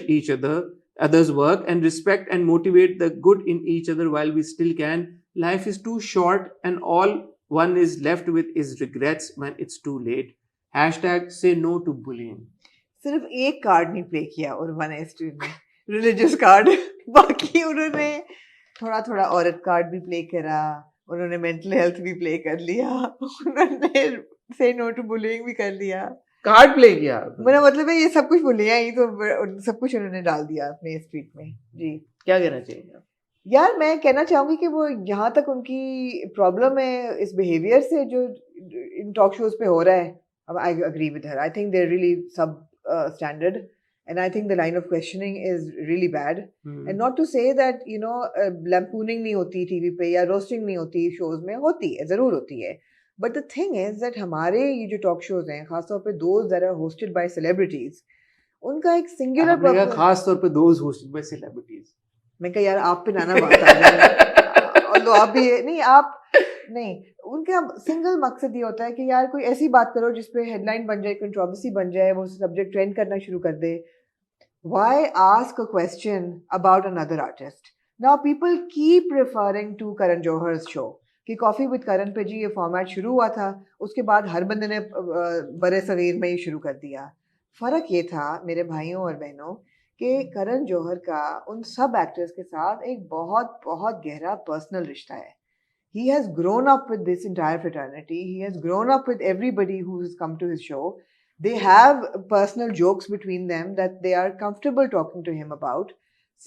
Speaker 1: other's work and respect and motivate the good in each other while we still can. Life is too short and all one is left with is regrets when it's too late. #say no to bullying.
Speaker 2: सिर्फ एक कार्ड नहीं प्ले किया और वन एस्ट्रीट में, रिलीजियस कार्ड, बाकी उन्होंने थोड़ा थोड़ा औरत कार्ड भी प्ले करा, उन्होंने मेंटल हेल्थ भी प्ले कर लिया, उन्होंने से नो टू बुलिंग भी कर लिया।
Speaker 1: कार्ड प्ले किया।
Speaker 2: मेरा मतलब है ये सब कुछ बोलिया ही तो सब कुछ उन्होंने डाल दिया अपने इस ट्वीट में। जी
Speaker 1: क्या कहना चाहिए
Speaker 2: यार? मैं कहना चाहूंगी कि वो जहाँ तक उनकी प्रॉब्लम है इस बिहेवियर से जो इन टॉक शोज पे हो रहा है, अब I agree with her. I think they are really substandard and I think the line of questioning is really bad and not to say that you know lampooning नहीं होती टीवी पे या रोस्टिंग नहीं होती शोज में, होती है, जरूर होती है। But the thing is that हमारे ये जो टॉक शोज हैं खासतौर पे those that are hosted by celebrities, उनका एक सिंगुलर पर्पस,
Speaker 1: खास तौर पे दोज होस्टेड बाय सेलिब्रिटीज।
Speaker 2: मैं कहा यार आप पे नाना बात आ जाए और तो आप भी नहीं, आप नहीं, उनका सिंगल मकसद ये होता है कि यार कोई ऐसी बात करो जिसपे हेडलाइन बन जाए, कंट्रोवर्सी बन जाए, वो सब्जेक्ट ट्रेंड करना शुरू कर दे। Why ask a question about another artist? Now people keep referring to Karan Johar's show कि कॉफी विद करण पे जी ये फॉर्मेट शुरू हुआ था, उसके बाद हर बंदे ने बड़े सगीर में ये शुरू कर दिया। फर्क ये था मेरे भाइयों और बहनों कि करण जौहर का उन सब एक्टर्स के साथ एक बहुत बहुत गहरा पर्सनल रिश्ता है। He has grown up with this entire fraternity. He has grown up with everybody who has come to his show. They have personal jokes between them that they are comfortable talking to him about.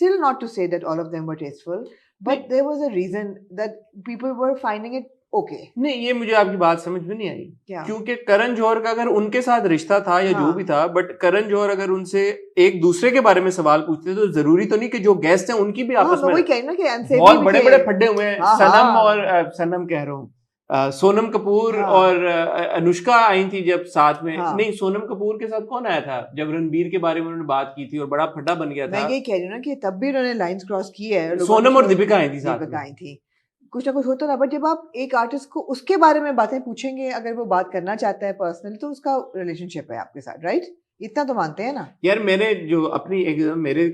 Speaker 2: Still not to say that all of them were tasteful, but there was a reason that people were finding it okay.
Speaker 1: नहीं, ये मुझे आपकी बात समझ में नहीं आई।
Speaker 2: क्या?
Speaker 1: क्योंकि करण जौहर का अगर उनके साथ रिश्ता था या जो भी था, बट करण जौहर अगर उनसे एक दूसरे के बारे में सवाल पूछते तो जरूरी तो नहीं कि जो गेस्ट हैं उनकी भी आपस में,
Speaker 2: वही कहना कि
Speaker 1: बहुत बड़े बड़े फड्डे हुए हैं। सनम और सनम कह रहा हूँ, सोनम कपूर और अनुष्का आई थी जब साथ में। नहीं, सोनम कपूर के साथ कौन आया था जब रणबीर के बारे में उन्होंने बात की थी और बड़ा फड्डा बन गया था।
Speaker 2: मैं ये कह रही हूँ ना कि तब भी उन्होंने लाइंस क्रॉस की है।
Speaker 1: सोनम और दीपिका आई थी साथ में,
Speaker 2: आई थी, कुछ ना कुछ होता था। बट जब आप एक आर्टिस्ट को उसके बारे में बातें पूछेंगे, अगर वो बात करना चाहता है पर्सनली, तो उसका रिलेशनशिप है आपके साथ, राइट? इतना तो मानते हैं ना
Speaker 1: यार। मैंने जो अपनी मेरे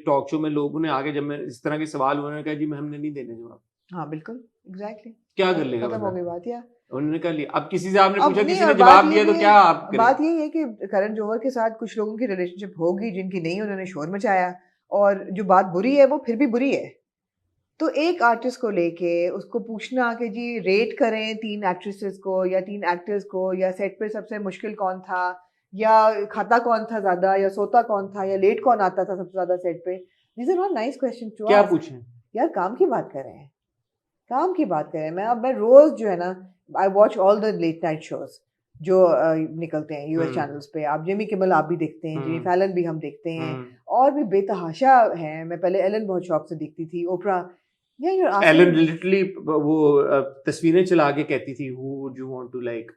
Speaker 1: टॉक शो में लोगों ने आगे जब मैं इस तरह के सवाल, उन्होंने कहा जी मैं हमने नहीं देने जवाब।
Speaker 2: हाँ बिल्कुल, एग्जैक्टली।
Speaker 1: क्या कर लेगा,
Speaker 2: खत्म हो गई बात। यार
Speaker 1: उन्होंने कर लिया। अब किसी से आपने पूछा, किसी ने जवाब दिया तो क्या आप करें?
Speaker 2: बात यही है कि करण जौहर के साथ कुछ लोगों की रिलेशनशिप होगी, जिनकी नहीं, उन्होंने शोर मचाया, और जो बात बुरी है वो फिर भी बुरी है। तो एक आर्टिस्ट को लेके उसको पूछना कि जी रेट करें 3 एक्ट्रेसेस को या 3 एक्टर्स को, या सेट पे सबसे मुश्किल कौन था, या खाता कौन था ज्यादा, या सोता कौन था, या लेट कौन आता था सबसे ज्यादा सेट पे। These are not nice questions to ask.
Speaker 1: क्या पूछें
Speaker 2: यार? काम की बात कर रहे हैं, काम की बात करें। मैं रोज जो है ना, I watch all the late night shows जो निकलते हैं यूएस चैनल्स पे। आप जिमी किमल आप भी देखते हैं, जिमी फैलन भी हम देखते हैं, और भी बेतहाशा है। मैं पहले एलन बहुत शौक से देखती थी, ओपरा।
Speaker 1: एलन लिटरली वो तस्वीरें चला के कहती थी, who would you want to like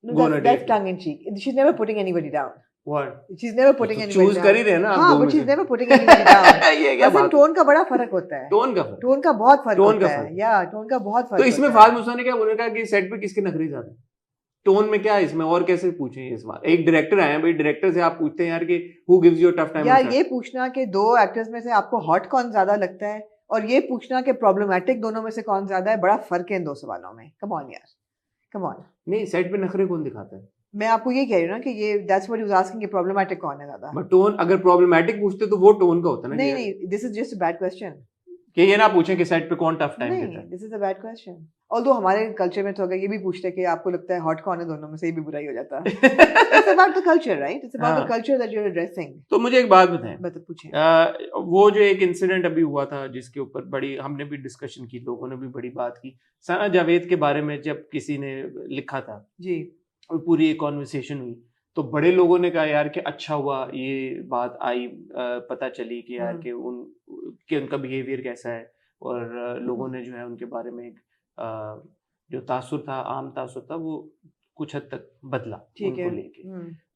Speaker 1: go on a date?
Speaker 2: That's tongue in cheek. She's never putting anybody down.
Speaker 1: What?
Speaker 2: She's never putting anybody down.
Speaker 1: Choose कर ही रहे हैं ना आप।
Speaker 2: हाँ, but she's never putting anybody down.
Speaker 1: ये क्या बात?
Speaker 2: टोन का बड़ा फर्क होता है।
Speaker 1: टोन
Speaker 2: का बहुत फर्क होता है। या टोन का बहुत फर्क।
Speaker 1: तो इसमें फाद मुसा ने क्या बोला था कि सेट पे किसके नखरे ज्यादा, टोन में क्या है इसमें, और कैसे पूछें इस बात? एक डायरेक्टर आए हैं भाई, डायरेक्टर से आप पूछते हैं यार कि who gives you a tough time.
Speaker 2: यार ये पूछना कि 2 एक्टर्स में से आपको हॉट कौन ज्यादा लगता है, और ये पूछना कि प्रॉब्लमैटिक दोनों में से कौन ज्यादा है, बड़ा फर्क है इन 2 सवालों में। कम ऑन यार, कम ऑन।
Speaker 1: नहीं, सेट पे नखरे कौन दिखाता है?
Speaker 2: मैं आपको ये कह रही हूँ ना कि ये that's what he was asking कि प्रॉब्लमैटिक कौन है ज्यादा।
Speaker 1: बट टोन, अगर प्रॉब्लमैटिक पूछते तो वो टोन का होता ना।
Speaker 2: नहीं, this is just a bad question.
Speaker 1: कि ये ना पूछें कि सेट पे कौन टफ टाइम देता है।
Speaker 2: This is a bad question. Although हमारे कल्चर में तो अगर ये भी पूछते कि आपको लगता है हॉट कौन है दोनों में से, ये भी बुराई हो जाता है। It's about the culture, right? It's about the culture that you are addressing.
Speaker 1: तो मुझे एक बात बताएं,
Speaker 2: पूछें।
Speaker 1: वो जो एक इंसिडेंट अभी हुआ था जिसके ऊपर बड़ी हमने भी डिस्कशन की, लोगों ने भी बड़ी बात की, सना जावेद के बारे में जब किसी ने लिखा था
Speaker 2: जी,
Speaker 1: और पूरी एक कॉन्वर्सेशन हुई, तो बड़े लोगों ने कहा यार कि अच्छा हुआ ये बात आई, पता चली कि यार कि उनका बिहेवियर कैसा है, और लोगों ने जो है उनके बारे में जो तासुर था, आम तासुर था, वो कुछ हद तक बदला उनको लेके।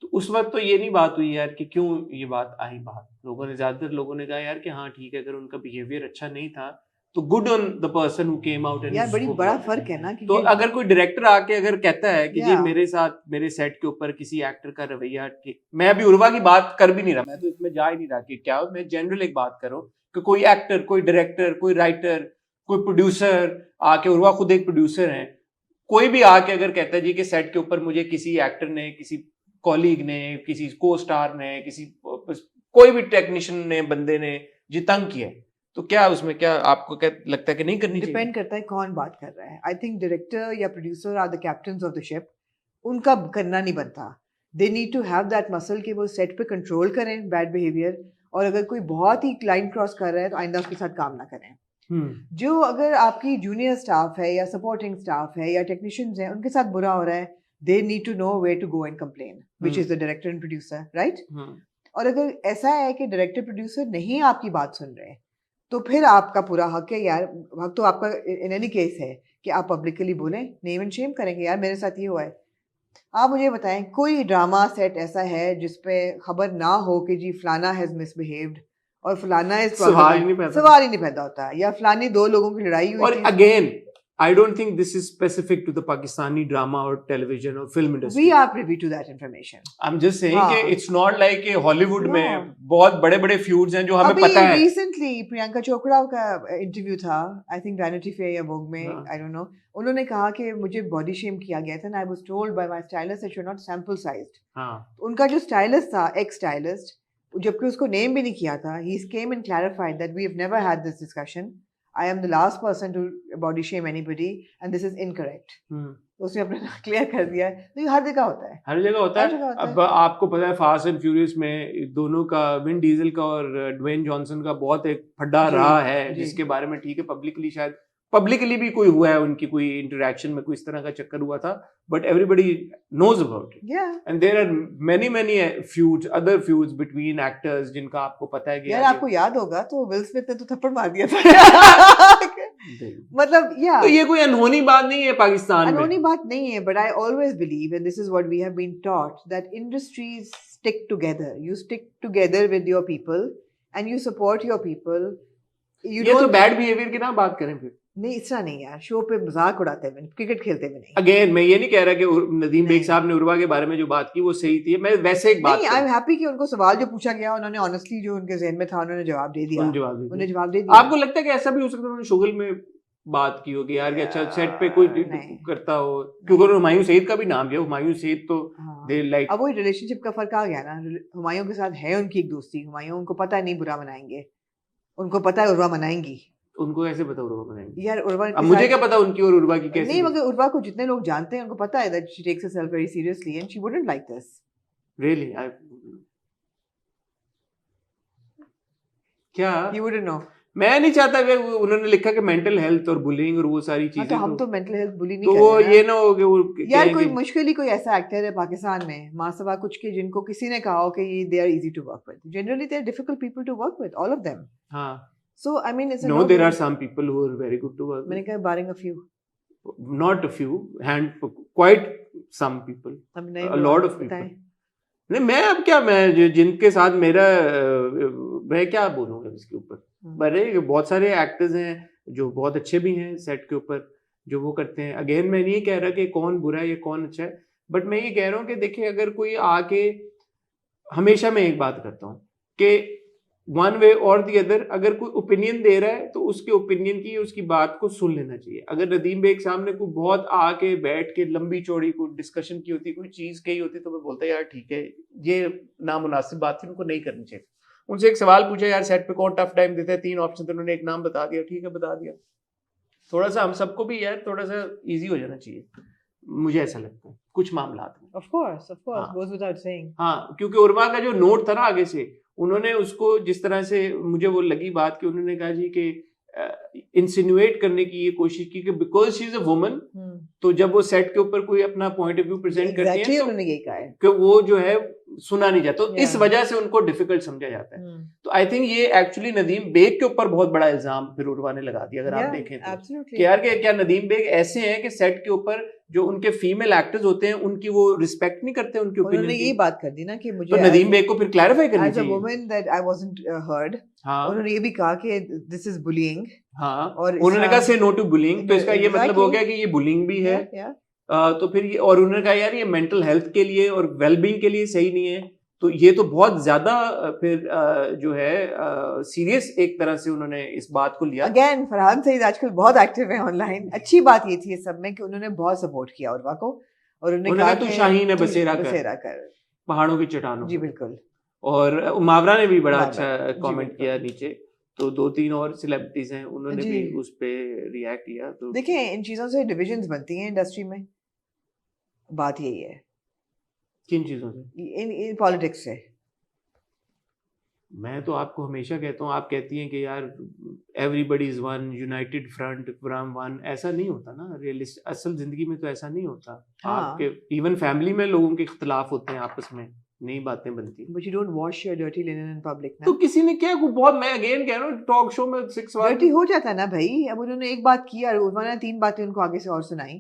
Speaker 1: तो उस वक्त तो ये नहीं बात हुई यार कि क्यों ये बात आई बात, लोगों ने, ज्यादातर लोगों ने कहा यार कि हाँ ठीक है, अगर उनका बिहेवियर अच्छा नहीं था तो good on the person who came out and.
Speaker 2: यार बड़ी बड़ा फर्क है ना कि
Speaker 1: तो अगर कोई डायरेक्टर आके अगर कहता है कि जी मेरे साथ मेरे सेट के ऊपर किसी एक्टर का रवैया, मैं अभी उर्वा की बात कर भी नहीं रहा, मैं तो इसमें जा ही नहीं रहा कि क्या हो, मैं जनरल एक बात कर रहा हूँ कि कोई एक्टर, कोई डायरेक्टर, कोई राइटर, कोई प्रोड्यूसर आके, उर्वा खुद एक प्रोड्यूसर है, कोई भी आके अगर कहता है जी कि सेट के ऊपर मुझे किसी एक्टर ने, किसी कॉलीग ने, किसी को स्टार ने, किसी कोई भी टेक्नीशियन ने, बंदे ने जी तंग किया, तो क्या उसमें क्या आपको क्या लगता है कि नहीं करनी चाहिए?
Speaker 2: डिपेंड करता है कौन बात कर रहा है। आई थिंक डायरेक्टर या producer are the captains of the ship, उनका करना नहीं बनता। They need to have that muscle कि वो सेट पे कंट्रोल करें बैड बिहेवियर, और अगर कोई बहुत ही लाइन क्रॉस कर रहा है तो आइंदा उसके साथ काम ना करें। जो अगर आपकी जूनियर स्टाफ है या सपोर्टिंग स्टाफ है या टेक्नीशियंस हैं, उनके साथ बुरा हो रहा है, they need to know where to go and complain, which is the director and producer, right? और अगर ऐसा है कि डायरेक्टर प्रोड्यूसर नहीं आपकी बात सुन रहे, तो फिर आपका पूरा हक है यार, हक तो आपका इन एनी केस है कि आप पब्लिकली बोलें, नेम एंड शेम करेंगे, यार मेरे साथ ये हुआ है। आप मुझे बताएं कोई ड्रामा सेट ऐसा है जिसपे खबर ना हो कि जी फलाना हैज मिसबिहेव्ड और फलाना इज सवाल ही नहीं पैदा होता, या फलानी दो लोगों की लड़ाई हुई
Speaker 1: और again I don't think this is specific to the Pakistani drama or television or film industry.
Speaker 2: We are privy to that information.
Speaker 1: I'm just saying कि it's not like कि Hollywood में बहुत बड़े-बड़े feuds हैं जो हमें पता है.
Speaker 2: Recently प्रियंका चोपड़ा का इंटरव्यू था, I think Vanity Fair या Vogue में, I don't know. उन्होंने कहा कि मुझे बॉडी शेम किया गया था, and I was told by my stylist that you're not sample sized. उनका जो स्टाइलिस्ट था, एक्स स्टाइलिस्ट, जबकि उसको नेम भी नहीं किया था, he came and clarified that we have never had this discussion. I am the last person to body shame anybody and this is incorrect. उसने अपना क्लियर कर दिया है। तो ये हर जगह होता है,
Speaker 1: हर जगह होता है। अब आपको पता है फास्ट एंड फ्यूरियस में दोनों का, विन डीजल का और ड्वेन जॉनसन का बहुत एक फड्डा रहा है, जिसके बारे में ठीक है पब्लिकली शायद पब्लिकली भी कोई हुआ है, उनकी कोई इंटरेक्शन में कोई इस तरह का चक्कर हुआ था, but everybody knows about it. And there are many feuds, other feuds between actors जिनका आपको पता है कि
Speaker 2: यार आपको याद होगा तो विल स्मिथ ने तो थप्पड़ मार दिया था मतलब
Speaker 1: तो ये कोई अनहोनी बात नहीं है पाकिस्तान में,
Speaker 2: अनहोनी बात नहीं है, but I always believe and this is what we have been taught that industries stick together, you stick together with your people and you support your people.
Speaker 1: ये तो बैड बिहेवियर की ना बात करें फिर
Speaker 2: नहीं, इस तरह नहीं यार, शो पे मजाक उड़ाते हुए, क्रिकेट खेलते हुए नहीं।
Speaker 1: अगेन मैं ये नहीं कह रहा कि नदीम बेग साहब ने उर्वा के बारे में जो बात की वो सही थी, मैं वैसे एक बात
Speaker 2: नहीं, आई एम हैप्पी कि उनको सवाल जो पूछा गया उन्होंने ऑनेस्टली जो उनके जहन में था उन्होंने जवाब दे दिया, उन्हें जवाब दे दिया।
Speaker 1: आपको लगता है कि ऐसा भी हो सकता है उन्होंने शुगल में बात की होगी यार कि अच्छा सेट पे कोई करता हो, क्योंकि उन्होंने हुमायूं सईद का भी नाम लिया, हुमायूं सईद तो दे लाइक,
Speaker 2: अब वही रिलेशनशिप का फर्क आ गया ना, हुमायूं के साथ है उनकी एक दोस्ती, हुमायूं उनको पता नहीं बुरा मनाएंगे, उनको पता है उर्वा मनाएंगी,
Speaker 1: उनको कैसे पता उर्वा बनाएंगी
Speaker 2: यार? उर्वा
Speaker 1: अब मुझे क्या पता उनकी और उर्वा की कैसे
Speaker 2: नहीं, मगर उर्वा को जितने लोग जानते हैं उनको पता है that she takes herself very seriously and she wouldn't like this.
Speaker 1: Really? क्या?
Speaker 2: You wouldn't know.
Speaker 1: मैं नहीं चाहता कि उन्होंने लिखा कि मेंटल हेल्थ और बुलिंग और वो सारी चीजें,
Speaker 2: तो हम तो मेंटल हेल्थ बुली नहीं
Speaker 1: तो
Speaker 2: कर रहे
Speaker 1: हैं, ये ना हो कि वो
Speaker 2: यार कोई मुश्किल ही कोई ऐसा एक्टर है पाकिस्तान में मासवा कुछ के जिनको किसी ने कहा हो कि ये they are easy to work with. Generally they are difficult people to work with, all of them.
Speaker 1: हाँ.
Speaker 2: So I mean, it's
Speaker 1: no, there are some people who are very good to work with.
Speaker 2: मैंने कहा barring a few.
Speaker 1: Not a few, quite some people. A lot of people. नहीं मैं अब क्या, मैं जिनके साथ मेरा, मैं क्या बोलूँगा इसके ऊपर, बड़े बहुत सारे एक्टर्स हैं जो बहुत अच्छे भी हैं सेट के ऊपर जो वो करते हैं। अगेन मैं नहीं कह रहा कि कौन बुरा है या कौन अच्छा है, बट मैं ये कह रहा हूँ कि देखिए अगर कोई आके, हमेशा मैं एक बात करता हूँ कि वन वे और दी अदर अगर कोई ओपिनियन दे रहा है तो उसके ओपिनियन की, उसकी बात को सुन लेना चाहिए। अगर नदीम बेग साहब ने कोई बहुत आके बैठ के लंबी चौड़ी कोई डिस्कशन की होती, कोई चीज़ कही होती, तो मैं बोलता यार ठीक है, ये नामुनासिब बात थी, उनको नहीं करनी चाहिए। उनसे एक सवाल पूछा यार सेट पे कौन टफ टाइम देता है, 3 ऑप्शन, तो उन्होंने एक नाम बता दिया, ठीक है बता दिया। थोड़ा सा हम सबको भी यार थोड़ा सा ईजी हो जाना चाहिए, मुझे ऐसा लगता है कुछ मामलात में।
Speaker 2: Of course, goes without saying.
Speaker 1: हाँ, क्योंकि उर्वा का जो नोट था ना आगे से, उन्होंने उसको जिस तरह से मुझे वो लगी बात कि उन्होंने कहा जी कि इंसिनुएट करने की ये कोशिश की कि because she is a woman, तो जब वो सेट के ऊपर कोई अपना पॉइंट ऑफ व्यू प्रेजेंट करती है तो
Speaker 2: उन्होंने यही कहा है
Speaker 1: कि वो जो है सुना नहीं जाता, तो इस वजह से उनको डिफिकल्ट समझा जाता है। तो आई थिंक ये एक्चुअली नदीम बेग के ऊपर बहुत बड़ा इल्जाम फिर उर्वा ने लगा दिया, अगर आप देखें तो कि यार क्या नदीम बेग ऐसे हैं कि सेट के ऊपर जो उनके फीमेल एक्टर्स होते हैं उनकी वो रिस्पेक्ट नहीं करते उनके ओपिनियन की।
Speaker 2: ये बात कर दी ना कि मुझे
Speaker 1: तो नदीम बेग को फिर क्लैरिफाई करनी चाहिए।
Speaker 2: As a woman that I wasn't heard, उन्होंने ये भी कहा कि दिस इज बुलिंग।
Speaker 1: हाँ, और उन्होंने कहा से नो टू बुलिंग, तो इसका ये मतलब हो गया कि ये बुलिंग भी है। तो फिर ये, और उन्होंने कहा यार ये मेंटल हेल्थ के लिए और वेलबींग के लिए सही नहीं है, तो ये तो बहुत ज्यादा फिर जो है सीरियस एक तरह से उन्होंने इस बात को लिया।
Speaker 2: अगेन फरहान सईद आजकल बहुत एक्टिव है ऑनलाइन। अच्छी बात ये थी इस सब में कि उन्होंने बहुत सपोर्ट किया उर्वा को, और उन्होंने कहा
Speaker 1: तू शाहीन है बसेरा कर पहाड़ों की चट्टानों।
Speaker 2: जी बिल्कुल।
Speaker 1: और मावरा ने भी बड़ा अच्छा कमेंट किया नीचे, तो 2-3 और सेलिब्रिटीज हैं उन्होंने भी उस पे रिएक्ट किया। तो
Speaker 2: देखिए इन चीजों से डिविजन्स बनती हैं इंडस्ट्री में, बात यही है।
Speaker 1: किन चीजों से?
Speaker 2: इन पॉलिटिक्स से।
Speaker 1: मैं तो आपको हमेशा कहता हूँ, आप कहती हैं कि यार everybody is one, United front from one, ऐसा नहीं होता ना रियलिस्ट, असल जिंदगी में तो ऐसा नहीं होता।
Speaker 2: हाँ।
Speaker 1: आपके इवन फैमिली में लोगों के इख्तलाफ होते हैं आपस में, नई बातें बनती।
Speaker 2: But you don't wash your dirty linen in public ना।
Speaker 1: तो किसी ने क्या बहुत, मैं अगेन कह रहा हूँ टॉक शो में 6 सवाल
Speaker 2: डर्टी हो जाता है ना भाई। अब उन्होंने एक बात की और उन्होंने 3 बातें उनको आगे से और सुनाई,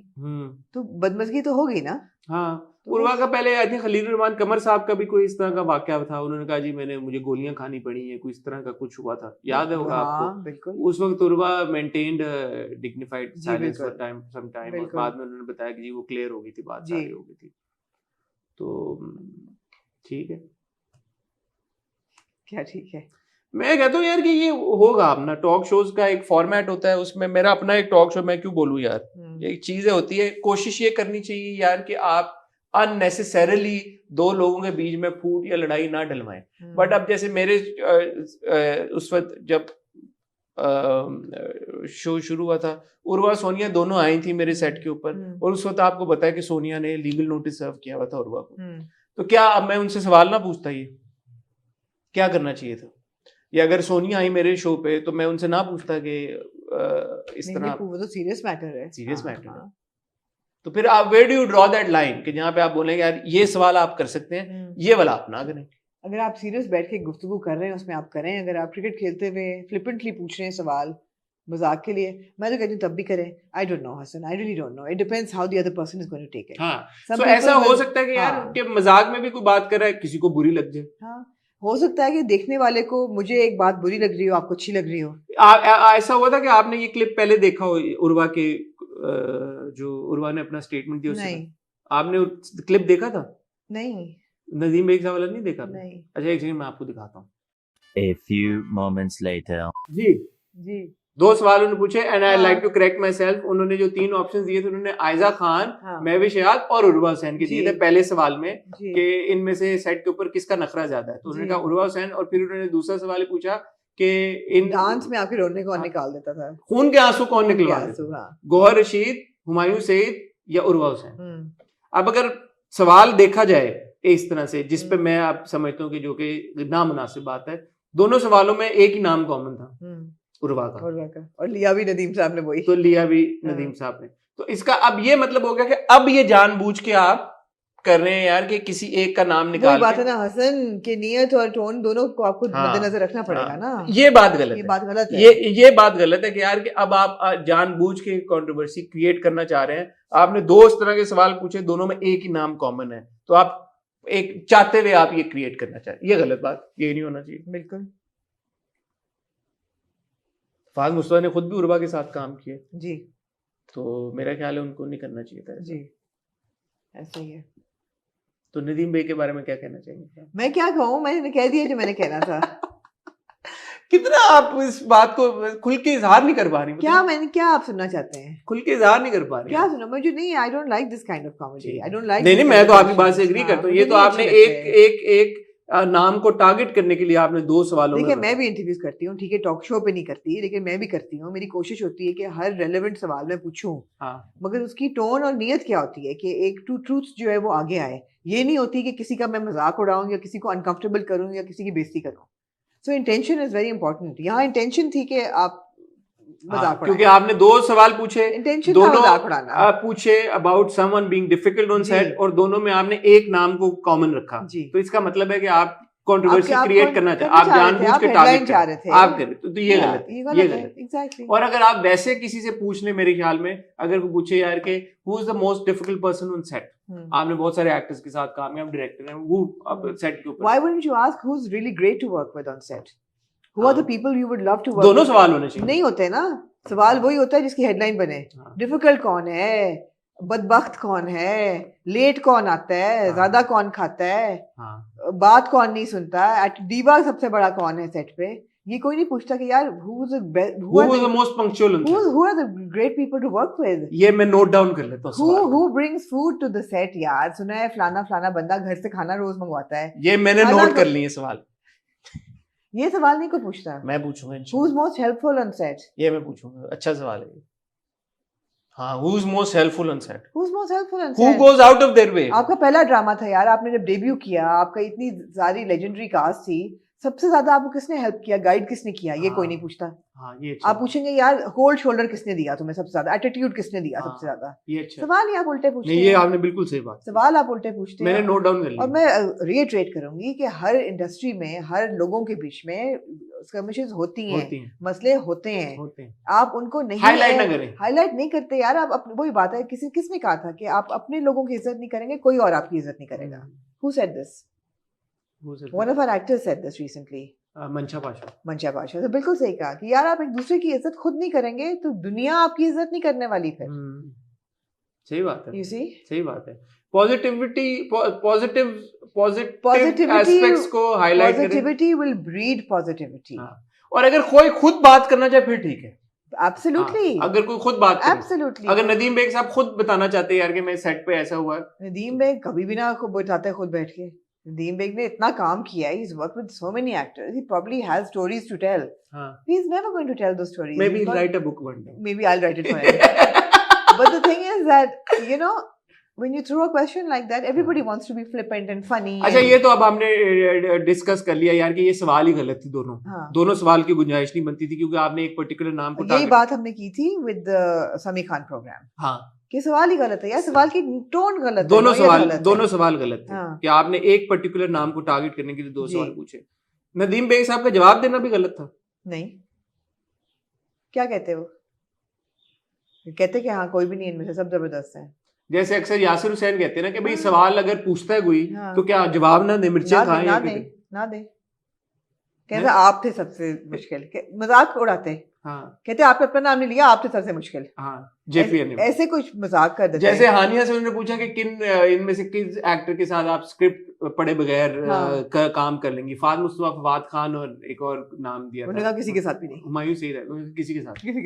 Speaker 2: तो बदमज़गी तो हो गई ना।
Speaker 1: हाँ।
Speaker 2: तो
Speaker 1: उर्वा का पहले आई थी खलील रहमान कमर साहब का भी कोई इस तरह का वाकया था, उन्होंने कहा जी मुझे गोलियां खानी पड़ी हैं, कोई इस तरह का कुछ हुआ था, याद है होगा आपको?
Speaker 2: हाँ, बिल्कुल।
Speaker 1: उस वक्त Urwa maintained dignified silence for some time, और बाद में उन्होंने बताया कि जी वो क्लियर हो गई थी, बात सारी हो गई थी। तो ठीक है,
Speaker 2: क्या ठीक है?
Speaker 1: मैं कहता हूँ यार कि ये होगा अपना टॉक शोज का एक फॉर्मेट होता है, उसमें मेरा अपना एक टॉक शो, मैं क्यों बोलूं यार, ये चीजें होती है। कोशिश ये करनी चाहिए यार कि आप अननेसेसरीली 2 लोगों के बीच में फूट या लड़ाई ना डलवाएं। बट अब जैसे मेरे उस वक्त जब शो शुरू हुआ था, उर्वा सोनिया दोनों आई थी मेरे सेट के ऊपर, और उस वक्त आपको बताया कि सोनिया ने लीगल नोटिस सर्व किया हुआ था उर्वा को। तो क्या अब मैं उनसे सवाल ना पूछता, ये क्या करना चाहिए था? या अगर सोनिया आई मेरे शो पे तो मैं उनसे ना पूछता कि इस तरह,
Speaker 2: वो तो सीरियस मैटर है।
Speaker 1: सीरियस मैटर है। तो फिर आप where do you draw that line कि जहाँ पे आप बोलेंगे यार ये सवाल आप कर सकते हैं, ये वाला आप ना करें।
Speaker 2: अगर आप सीरियस बैठ के गुफ्तगू कर रहे हैं उसमें आप करें। अगर आप क्रिकेट खेलते हुए फ्लिपेंटली पूछ रहे हैं सवाल मजाक के लिए, मैं तो कहती हूँ तब भी करें। I don't know Hasan, I really don't know, it depends how the other person is going to take it.
Speaker 1: हाँ, so ऐसा हो सकता है कि यार कि मजाक में भी कोई बात कर रहा है, किसी को बुरी लग जाए।
Speaker 2: हाँ, हो सकता है कि देखने वाले को मुझे एक बात बुरी लग रही हो, आपको अच्छी लग रही हो।
Speaker 1: ऐसा हुआ था कि आपने ये क्लिप पहले देखा हो उर्वा के, जो उर्वा ने अपना स्टेटमेंट दिया उससे? नहीं। आपने क्लिप देखा था?
Speaker 2: नहीं।
Speaker 1: नदीम बेग वाला नहीं देखा?
Speaker 2: नहीं।
Speaker 1: अच्छा एक सेकंड मैं आपको दिखाता हूँ।
Speaker 3: A few moments later.
Speaker 1: जी 2 सवाल उन्होंने पूछे and I like to correct myself. उन्होंने जो 3 ऑप्शन दिए थे, उन्होंने आयजा खान, महविश याद और उर्वा हुसैन के दिए थे पहले सवाल में कि इनमें से सेट के ऊपर किसका नखरा ज्यादा है। तो उन्होंने कहा उर्वा हुसैन, और फिर उन्होंने दूसरा सवाल पूछा कि इन
Speaker 2: डांस में आपके रोने कौन निकाल देता था,
Speaker 1: खून के आंसू कौन निकलवा देता, गौहर रशीद, हुमायूं सईद या उर्वा हुसैन। अब अगर सवाल देखा जाए इस तरह से, जिस पे मैं आप समझता हूँ कि जो कि नामुनासिब बात है, दोनों सवालों में एक ही नाम कॉमन था, उर्वा का,
Speaker 2: और लिया भी नदीम साहब ने वही।
Speaker 1: तो लिया भी नदीम साहब ने। तो इसका अब ये मतलब हो गया कि अब ये जानबूझ के आप कर रहे हैं यार कि किसी एक का नाम निकाल,
Speaker 2: बात है ना हसन कि नियत और टोन दोनों को आपको मद्देनजर रखना पड़ेगा ना।
Speaker 1: ये बात गलत है, ये बात गलत है कि यार कि अब आप जानबूझ के कंट्रोवर्सी क्रिएट करना चाह रहे हैं। आपने 2 इस तरह के सवाल पूछे, दोनों में एक ही नाम कॉमन है, तो आप एक चाहते हुए आप ये क्रिएट करना चाह रहे हैं, ये गलत बात, ये नहीं होना चाहिए।
Speaker 2: बिल्कुल।
Speaker 1: फाज मुस्तफा ने खुद भी उर्वा के साथ काम किए
Speaker 2: जी,
Speaker 1: तो मेरा ख्याल है उनको नहीं करना चाहिए था
Speaker 2: जी, ऐसा ही है।
Speaker 1: तो नदीम बेग के बारे में क्या कहना चाहिए?
Speaker 2: मैं क्या कहूँ, मैंने कह दिया जो मैंने कहना था।
Speaker 1: कितना आप इस बात को खुल के इजहार नहीं कर पा रही?
Speaker 2: क्या मैंने, क्या आप सुनना चाहते हैं?
Speaker 1: खुल के इजहार नहीं कर पा रही?
Speaker 2: क्या सुना? मुझे नहीं, I don't like this kind of comedy, I don't like.
Speaker 1: नहीं, मैं तो आपकी बात से एग्री करता हूँ। ये तो आपने एक नाम को टारगेट करने के लिए आपने 2 सवालों में।
Speaker 2: देखिए मैं भी इंटरव्यूज करती हूँ, ठीक है, टॉक शो पे नहीं करती, लेकिन मैं भी करती हूँ। मेरी कोशिश होती है कि हर रेलेवेंट सवाल मैं पूछूं, मगर उसकी टोन और नीयत क्या होती है कि एक ट्रूथ जो है वो आगे आए। ये नहीं होती कि किसी का मैं मजाक उड़ाऊं या किसी को अनकंफर्टेबल करूं या किसी की बेइज्जती करूं। सो इंटेंशन इज वेरी इंपॉर्टेंट। यहाँ इंटेंशन थी कि आप मजाक उड़ाएं,
Speaker 1: क्योंकि आपने 2 सवाल पूछे,
Speaker 2: इंटेंशन था मजाक उड़ाना,
Speaker 1: पूछे about someone being difficult on set, और दोनों में आपने एक नाम को कॉमन रखा। तो इसका मतलब है कि आप कंट्रोवर्सी क्रिएट करना चाहते, आप जानबूझ के टारगेट चाह रहे थे, आप कर, तो ये गलत है, ये गलत
Speaker 2: एग्जैक्टली।
Speaker 1: और अगर आप वैसे किसी से पूछ ले, मेरे ख्याल में अगर कोई पूछे यार के who is the most difficult person on set, आपने बहुत सारे एक्टर्स के साथ काम किया, आप डायरेक्टर हैं, वो आप सेट के ऊपर,
Speaker 2: why wouldn't you ask who is really great to work with on set, who are the people you would love to work.
Speaker 1: दोनों सवाल होने चाहिए।
Speaker 2: नहीं होते ना, सवाल वही होता है जिसकी हेडलाइन बने। डिफिकल्ट कौन है, बदबख्त कौन है, लेट कौन आता है, ज्यादा कौन खाता है, बात कौन नहीं सुनता, दीवा सबसे बड़ा कौन है सेट पे, ये कोई नहीं पूछता कि यार who is the
Speaker 1: most punctual,
Speaker 2: who are the great people to work with।
Speaker 1: ये मैं नोट डाउन कर लेता हूँ।
Speaker 2: who brings food to the set, यार सुना है फलाना बंदा घर से खाना रोज मंगवाता है।
Speaker 1: ये मैंने नोट कर लिए सवाल।
Speaker 2: ये सवाल नहीं कोई पूछता।
Speaker 1: मैं पूछूंगा।
Speaker 2: who is most helpful on set,
Speaker 1: ये मैं पूछूंगा, अच्छा सवाल है। हाँ, who's most helpful on set?
Speaker 2: Who's most helpful on
Speaker 1: Who
Speaker 2: set?
Speaker 1: goes out of their way?
Speaker 2: आपका पहला ड्रामा था यार, आपने जब डेब्यू किया, आपका इतनी सारी लेजेंडरी कास्ट थी, सबसे ज्यादा आपको किसने हेल्प किया, गाइड किसने किया, ये कोई नहीं पूछता।
Speaker 1: हाँ, ये
Speaker 2: आप पूछेंगे यार कोल्ड शोल्डर किसने दिया तुम्हें सबसे ज्यादा, एटीट्यूड किसने दिया सबसे ज्यादा,
Speaker 1: ये अच्छा
Speaker 2: सवाल ही आप उल्टे पूछते हैं।
Speaker 1: नहीं, ये आपने बिल्कुल सही बात,
Speaker 2: सवाल आप उल्टे पूछते हैं।
Speaker 1: मैंने नोट डाउन कर लिया।
Speaker 2: और मैं रिएट्रेट करूंगी कि हर इंडस्ट्री में हर लोगों के बीच में स्कर्मिशेस होती हैं, मसले होते हैं, आप उनको नहीं
Speaker 1: हाईलाइट ना करें,
Speaker 2: हाईलाइट नहीं करते यार। आप अपनी वही बात है, किसने कहा था कि आप अपने लोगों की इज्जत नहीं करेंगे, कोई और आपकी इज्जत नहीं करेगा। Who said this? One of our actors said this recently.
Speaker 1: मंशा पाशा।
Speaker 2: तो बिल्कुल सही कहा कि यार आप एक दूसरे की इज्जत खुद नहीं करेंगे तो दुनिया आपकी इज्जत नहीं करने वाली फिर।
Speaker 1: सही बात है,
Speaker 2: You see?
Speaker 1: सही बात है। पॉजिटिव एस्पेक्ट्स को हाईलाइट करें।
Speaker 2: Positivity will breed positivity.
Speaker 1: और अगर कोई खुद बात करना चाहे फिर ठीक है।
Speaker 2: Absolutely.
Speaker 1: अगर कोई खुद बात करे,
Speaker 2: Absolutely.
Speaker 1: अगर नदीम बेग साहब खुद बताना चाहते हैं यार कि मैं सेट पे ऐसा हुआ है।
Speaker 2: नदीम बेग कभी भी ना बताता है खुद बैठ के। नदीम बेग ने इतना काम किया है, he's worked with so many actors, he probably has stories to tell. He's never going to tell those stories.
Speaker 1: Maybe he'll write a book one day.
Speaker 2: Maybe I'll write it for him. But the thing is that, you know, when you throw a question like that, everybody wants to be flippant and funny.
Speaker 1: अच्छा, ये तो अब हमने डिस्कस कर लिया यार कि ये सवाल ही गलत थी, दोनों सवाल की गुंजाइश नहीं बनती थी, क्योंकि आपने एक पर्टिकुलर नाम को
Speaker 2: यही बात हमने की थी विद समी खान प्रोग्राम।
Speaker 1: हाँ,
Speaker 2: कि सवाल ही गलत है यार, सवाल की टोन गलत है,
Speaker 1: दोनों सवाल गलत थे कि आपने एक पर्टिकुलर नाम को टारगेट करने के लिए दो सवाल पूछे। नदीम बेग साहब का जवाब देना भी गलत था।
Speaker 2: नहीं, क्या कहते वो, कहते कि हाँ कोई भी नहीं इनमें से, सब जबरदस्त है।
Speaker 1: जैसे अक्सर यासिर हुसैन कहते हैं ना कि भाई सवाल अगर पूछता है कोई तो क्या जवाब ना दे, मिर्चें खाएं
Speaker 2: ना दे। कहते आप थे सबसे मुश्किल, मजाक उड़ाते। हाँ, कहते आपने अपना नाम नहीं लिया, आप थे सबसे मुश्किल।
Speaker 1: हाँ, जेपीएन
Speaker 2: ऐसे कुछ मजाक कर देते।
Speaker 1: जैसे हानिया से उन्होंने पूछा कि किन इनमें से किस एक्टर के साथ आप स्क्रिप्ट पढ़े बगैर काम कर लेंगी, फाद मुस्तफा, फवाद खान और एक और नाम दिया
Speaker 2: उन्होंने कहा किसी के साथ भी नहीं।
Speaker 1: हुमायूं सही रहा, किसी के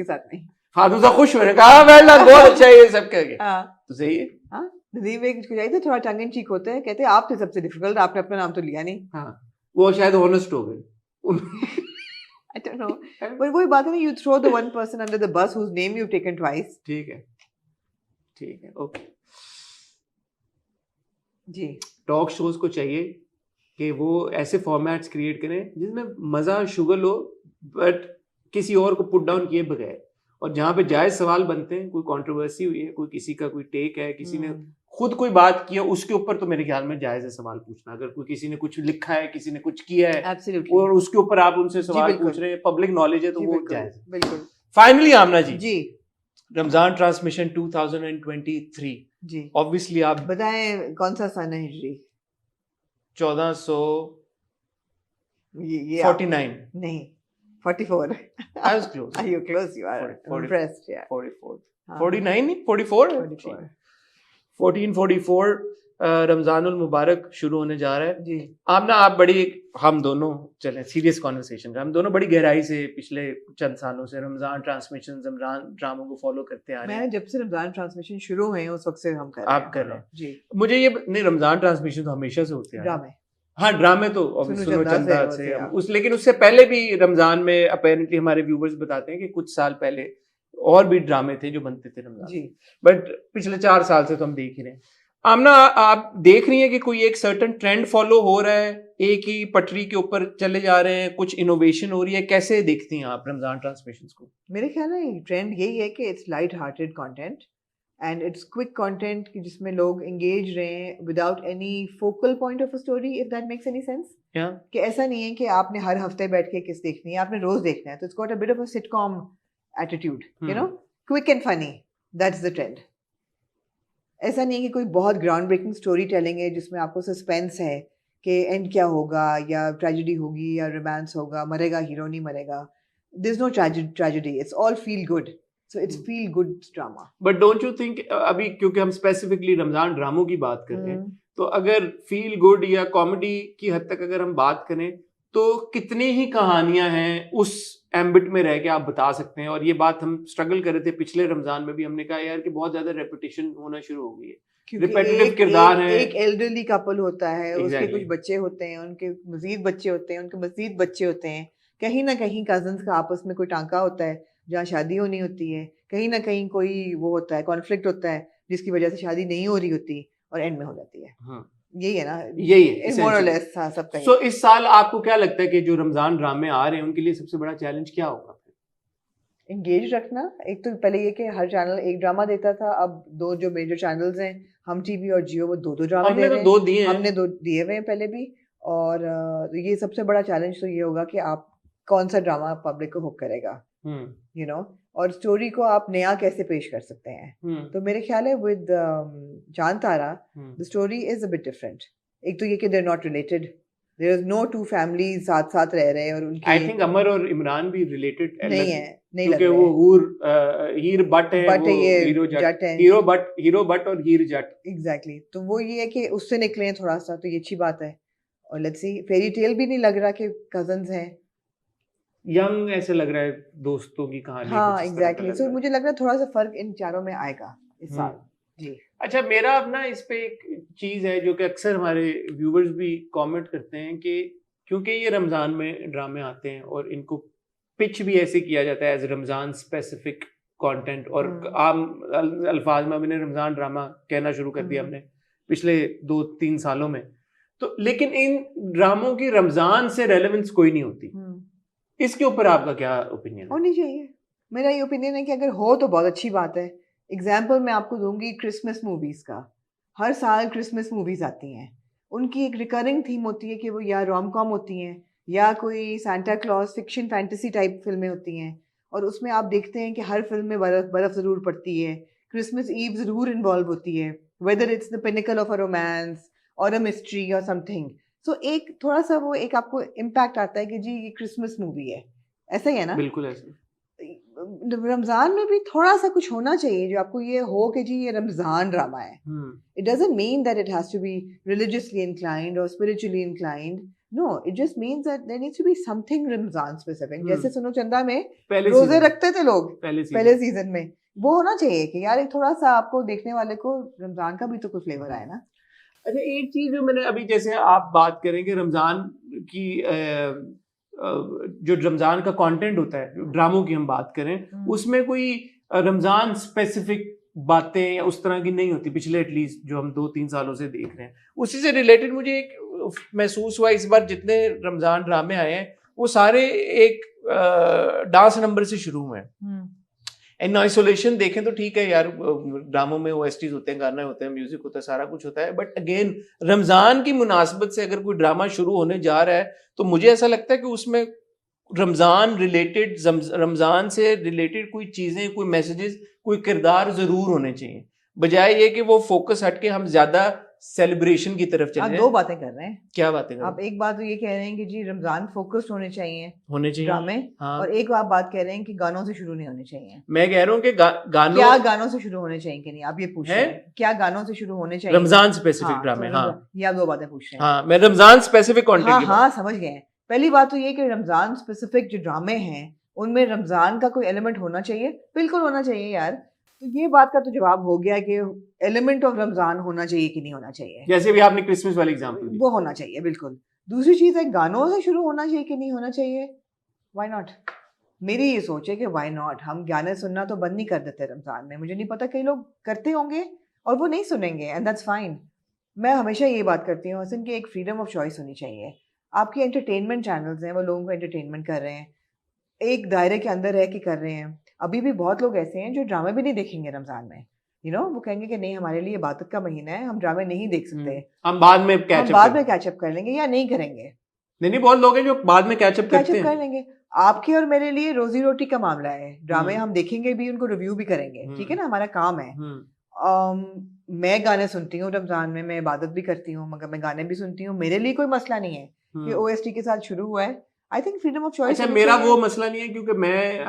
Speaker 1: साथ नहीं।
Speaker 2: फाद
Speaker 1: मुस्तफा खुश हो रहे, कहा वेल डन, बहुत अच्छा है ये सब कह के। तो सही है।
Speaker 2: हाँ, नदीम बेग कुछ चाहिए थोड़ा टंग इन चीक होते हैं, कहते आप थे सबसे डिफिकल्ट, आपने अपना नाम तो लिया नहीं।
Speaker 1: हाँ, वो शायद ऑनेस्ट हो गए।
Speaker 2: I don't know. But वही बात है ना, you throw the one person under the bus whose name you've taken twice.
Speaker 1: ठीक है, ओके
Speaker 2: जी।
Speaker 1: टॉक शोज को चाहिए कि वो ऐसे फॉर्मेट्स क्रिएट करें जिसमें मजा शुगर लो, बट किसी और को पुट डाउन किए बगैर, और जहाँ पे जायज सवाल बनते हैं, कोई कंट्रोवर्सी हुई है, कोई किसी का कोई टेक है, किसी ने खुद कोई बात किया, उसके ऊपर तो मेरे ख्याल में जायज है सवाल पूछना। अगर कोई किसी ने कुछ लिखा है, किसी ने कुछ किया है,
Speaker 2: Absolutely.
Speaker 1: और उसके ऊपर आप उनसे सवाल पूछ रहे हैं, पब्लिक नॉलेज है, तो वो जायज है।
Speaker 2: बिल्कुल।
Speaker 1: फाइनली आमना जी,
Speaker 2: रमजान
Speaker 1: ट्रांसमिशन 2023
Speaker 2: जी,
Speaker 1: ऑब्वियसली आप
Speaker 2: बताएं कौन सा सन है हिजरी?
Speaker 1: 1449
Speaker 2: नहीं, 44.
Speaker 1: I was close.
Speaker 2: Are you close? You are.
Speaker 1: 40,
Speaker 2: impressed, yeah.
Speaker 1: 44. 49 नहीं, 44? 1444 रमजानुल मुबारक शुरू होने जा रहा है
Speaker 2: जी।
Speaker 1: आप बड़ी, हम दोनों चलें सीरियस कॉन्वर्सेशन का, हम दोनों बड़ी गहराई से पिछले चंद सालों से रमजान ट्रांसमिशन, रमजान ड्रामों को फॉलो करते आ रहे हैं।
Speaker 2: मैं जब से रमजान ट्रांसमिशन शुरू हुए हैं उस वक्त से हम कर रहे हैं।
Speaker 1: आप कर रहे हैं
Speaker 2: जी।
Speaker 1: मुझे ये नहीं, रमजान ट्रांसमिशन तो हमेशा से होते हैं
Speaker 2: ड्रामे।
Speaker 1: हाँ, ड्रामे तो
Speaker 2: सुनो चंदा से
Speaker 1: लेकिन उससे पहले भी रमजान में अपेरेंटली हमारे व्यूवर्स बताते हैं कि कुछ साल पहले और भी ड्रामे थे जो बनते थे रमजान जी, बट पिछले 4 साल से तो हम देख ही रहे हैं। आमना, आप देख रही हैं कि कोई एक सर्टेन ट्रेंड फॉलो हो रहा है, एक ही पटरी के ऊपर चले जा रहे हैं, कुछ इनोवेशन हो रही है, कैसे देखती हैं आप रमजान ट्रांसमिशंस को?
Speaker 2: मेरे ख्याल में ट्रेंड यही है कि its light hearted content and it's quick content जिसमें लोग एंगेज रहे without any focal point of a story, if that makes any sense. कि ऐसा नहीं है कि आपने हर हफ्ते बैठ के किस देखनी है, आपने रोज देखना है, तो it's got a bit of a sitcom attitude, you know, quick and funny, that's the trend. ऐसा नहीं है कि कोई बहुत ग्राउंड ब्रेकिंग स्टोरी टेलिंग है जिसमें आपको सस्पेंस है कि एंड क्या होगा, या ट्रेजेडी होगी या रोमांस होगा, मरेगा हीरो नहीं मरेगा। There is no tragedy, it's all feel good, so it's feel good drama.
Speaker 1: But don't you think, अभी क्योंकि हम स्पेसिफिकली रमजान ड्रामों की बात कर रहे हैं, तो अगर फील गुड या कॉमेडी की हद तक अगर हम बात करें तो कितनी ही कहानियां हैं उस एम्बिट में रह के आप बता सकते हैं। और ये बात हम स्ट्रगल कर रहे थे पिछले रमजान में भी, हमने कहा यार कि बहुत ज्यादा रेपिटेशन होना शुरू हो गई है, रिपीटेटिव किरदार है।
Speaker 2: एक एल्डरली कपल होता है, उसके कुछ बच्चे होते हैं, उनके मजीद बच्चे होते हैं, उनके मजीद बच्चे होते हैं, कहीं ना कहीं कजन्स का आपस में कोई टांका होता है, जहाँ शादी होनी होती है, कहीं ना कहीं कोई वो होता है, कॉन्फ्लिक्ट होता है जिसकी वजह से शादी नहीं हो रही होती और एंड में हो जाती है। यही है ना,
Speaker 1: यही है
Speaker 2: more or less, हाँ, सबका
Speaker 1: So, इस साल आपको क्या लगता है कि जो रमजान ड्रामे आ रहे हैं उनके लिए सबसे बड़ा चैलेंज क्या होगा?
Speaker 2: एंगेज रखना। एक तो पहले ये कि हर चैनल एक ड्रामा देता था, अब 2 जो मेजर चैनल्स हैं, हम टीवी और जियो, वो 2 ड्रामे दे रहे हैं।
Speaker 1: 2 दिए हैं।
Speaker 2: हमने 2 दिए हुए हैं पहले भी। और ये सबसे बड़ा चैलेंज तो ये होगा कि आप कौन सा ड्रामा पब्लिक को हुक करेगा, यू नो, और स्टोरी को आप नया कैसे पेश कर सकते हैं। तो मेरे ख्याल है with Chand Tara the story is a bit different. एक तो ये कि they are not related, there is no 2 families साथ साथ रह रहे हैं, और उनकी
Speaker 1: आई थिंक अमर और इमरान भी रिलेटेड
Speaker 2: नहीं है, नहीं
Speaker 1: क्योंकि वो हीर बट है, वो हीरो जट है, हीरो बट और हीर जट।
Speaker 2: एग्जैक्टली। तो वो ये है कि उससे निकले हैं थोड़ा सा, तो ये अच्छी बात है। और लेट्स सी, फेरी टेल भी नहीं लग रहा कि कजन्स हैं,
Speaker 1: यंग ऐसे लग रहा है, दोस्तों की कहानी।
Speaker 2: हाँ एग्जैक्टली। सो मुझे लग रहा है थोड़ा सा फर्क इन चारों में आएगा इस साल। जी
Speaker 1: अच्छा, मेरा अपना इस पे एक चीज है जो कि अक्सर हमारे व्यूवर्स भी कमेंट करते हैं कि क्योंकि ये रमजान में ड्रामे आते हैं और इनको पिच भी ऐसे किया जाता है एज रमजान स्पेसिफिक कंटेंट, और आम अल्फाज में हमने रमजान ड्रामा कहना शुरू कर दिया हमने पिछले 2-3 सालों में। तो लेकिन इन ड्रामों की रमजान से रेलेवेंस कोई नहीं होती। इसके ऊपर आपका क्या ओपिनियन है?
Speaker 2: होनी चाहिए। मेरा ये ओपिनियन है कि अगर हो तो बहुत अच्छी बात है। एग्जाम्पल मैं आपको दूंगी क्रिसमस मूवीज का। हर साल क्रिसमस मूवीज आती हैं, उनकी एक रिकरिंग थीम होती है कि वो या रोम कॉम होती हैं या कोई Santa Claus fiction fantasy type फिल्में होती हैं, और उसमें आप देखते हैं कि हर फिल्म में बर्फ ज़रूर पड़ती है, क्रिसमस ईव ज़रूर इन्वॉल्व होती है, whether it's the pinnacle of a romance और अ मिस्ट्री और समथिंग। सो एक थोड़ा सा वो एक आपको इम्पैक्ट आता है कि जी ये क्रिसमस मूवी है, ऐसा ही है ना?
Speaker 1: बिल्कुल ऐसा।
Speaker 2: रमजान में भी थोड़ा सा कुछ होना चाहिए जो आपको ये हो कि जी ये रमजान ड्रामा है। It doesn't mean that it has to be religiously inclined और spiritually inclined, no, it just means that there needs to be something Ramzan specific. जैसे सुनो चंदा में रोजे रखते थे लोग पहले सीजन में, वो होना चाहिए कि यार एक थोड़ा सा आपको देखने वाले को रमजान का भी तो कुछ फ्लेवर आए ना।
Speaker 1: अच्छा, एक चीज जो मैंने अभी, जैसे आप बात करेंगे रमजान की जो रमजान का कंटेंट होता है, ड्रामों की हम बात करें, उसमें कोई रमजान स्पेसिफिक बातें या उस तरह की नहीं होती पिछले एटलीस्ट जो हम 2-3 सालों से देख रहे हैं। उसी से रिलेटेड मुझे एक महसूस हुआ इस बार जितने रमजान ड्रामे आए हैं वो सारे एक डांस नंबर से शुरू हुए हैं। इन आइसोलेशन देखें तो ठीक है यार, ड्रामों में ओएसटीज होते हैं, गाने होते हैं, म्यूजिक होता है, सारा कुछ होता है, बट अगेन रमजान की मुनासबत से अगर कोई ड्रामा शुरू होने जा रहा है तो मुझे ऐसा लगता है कि उसमें रमजान रिलेटेड, रमजान से रिलेटेड कोई चीजें, कोई मैसेजेस, कोई किरदार जरूर होने चाहिए, बजाय ये कि वो फोकस हटके हम ज्यादा सेलिब्रेशन की तरफ चले।
Speaker 2: आप 2 बातें कर रहे हैं।
Speaker 1: क्या बातें कर रहे हैं?
Speaker 2: आप एक बात तो ये कह रहे हैं कि जी रमजान फोकस्ड होने चाहिए ड्रामे,
Speaker 1: हाँ।
Speaker 2: और एक आप बात कह रहे हैं कि गानों से शुरू नहीं होने चाहिए।
Speaker 1: मैं कह रहा हूँ कि गानों,
Speaker 2: क्या गानों से शुरू होने चाहिए कि नहीं, आप ये पूछ रहे हैं क्या गानों से शुरू होने चाहिए
Speaker 1: रमजान स्पेसिफिक ड्रामे? हाँ,
Speaker 2: ये आप 2 बातें पूछ रहे हैं।
Speaker 1: हाँ, मैं रमजान स्पेसिफिक कंटेंट
Speaker 2: हाँ हाँ समझ गए। पहली बात तो ये कि रमजान स्पेसिफिक जो ड्रामे हैं उनमें रमजान का कोई एलिमेंट होना चाहिए, बिल्कुल होना चाहिए यार। तो ये बात का तो जवाब हो गया कि एलिमेंट ऑफ रमजान होना चाहिए कि नहीं होना चाहिए।
Speaker 1: जैसे भी आपने क्रिसमस वाली एग्जांपल दी,
Speaker 2: वो होना चाहिए बिल्कुल। दूसरी चीज है गानों से शुरू होना चाहिए कि नहीं होना चाहिए। Why not? मेरी ये सोच है कि व्हाई नॉट, हम गाने सुनना तो बंद नहीं कर देते रमजान में। मुझे नहीं पता, कई लोग करते होंगे और वो नहीं सुनेंगे, एंड दैट्स फाइन। मैं हमेशा ये बात करती हूँ हसन कि एक फ्रीडम ऑफ चॉइस होनी चाहिए। आपके एंटरटेनमेंट चैनल्स हैं, वो लोगों को एंटरटेनमेंट कर रहे हैं, एक दायरे के अंदर रह के कर रहे हैं। अभी भी बहुत लोग ऐसे हैं जो ड्रामे भी नहीं देखेंगे रमजान में, यू नो, वो कहेंगे कि नहीं हमारे लिए इबादत का महीना है, हम ड्रामे नहीं देख सकते,
Speaker 1: हम बाद में कैचअप
Speaker 2: कर लेंगे या नहीं करेंगे।
Speaker 1: नहीं, बहुत लोग हैं जो बाद में कैचअप
Speaker 2: कर लेंगे। आपके और मेरे लिए रोजी रोटी का मामला है, ड्रामे हम देखेंगे भी, उनको रिव्यू भी करेंगे, ठीक है ना, हमारा काम है। मैं गाने सुनती हूँ रमजान में, मैं इबादत भी करती हूँ, मगर मैं गाने भी सुनती हूँ, मेरे लिए कोई मसला नहीं है कि ओएसटी के साथ शुरू हुआ है। I think freedom of choice.
Speaker 1: अच्छा, मेरा वो मसला नहीं है क्योंकि मैं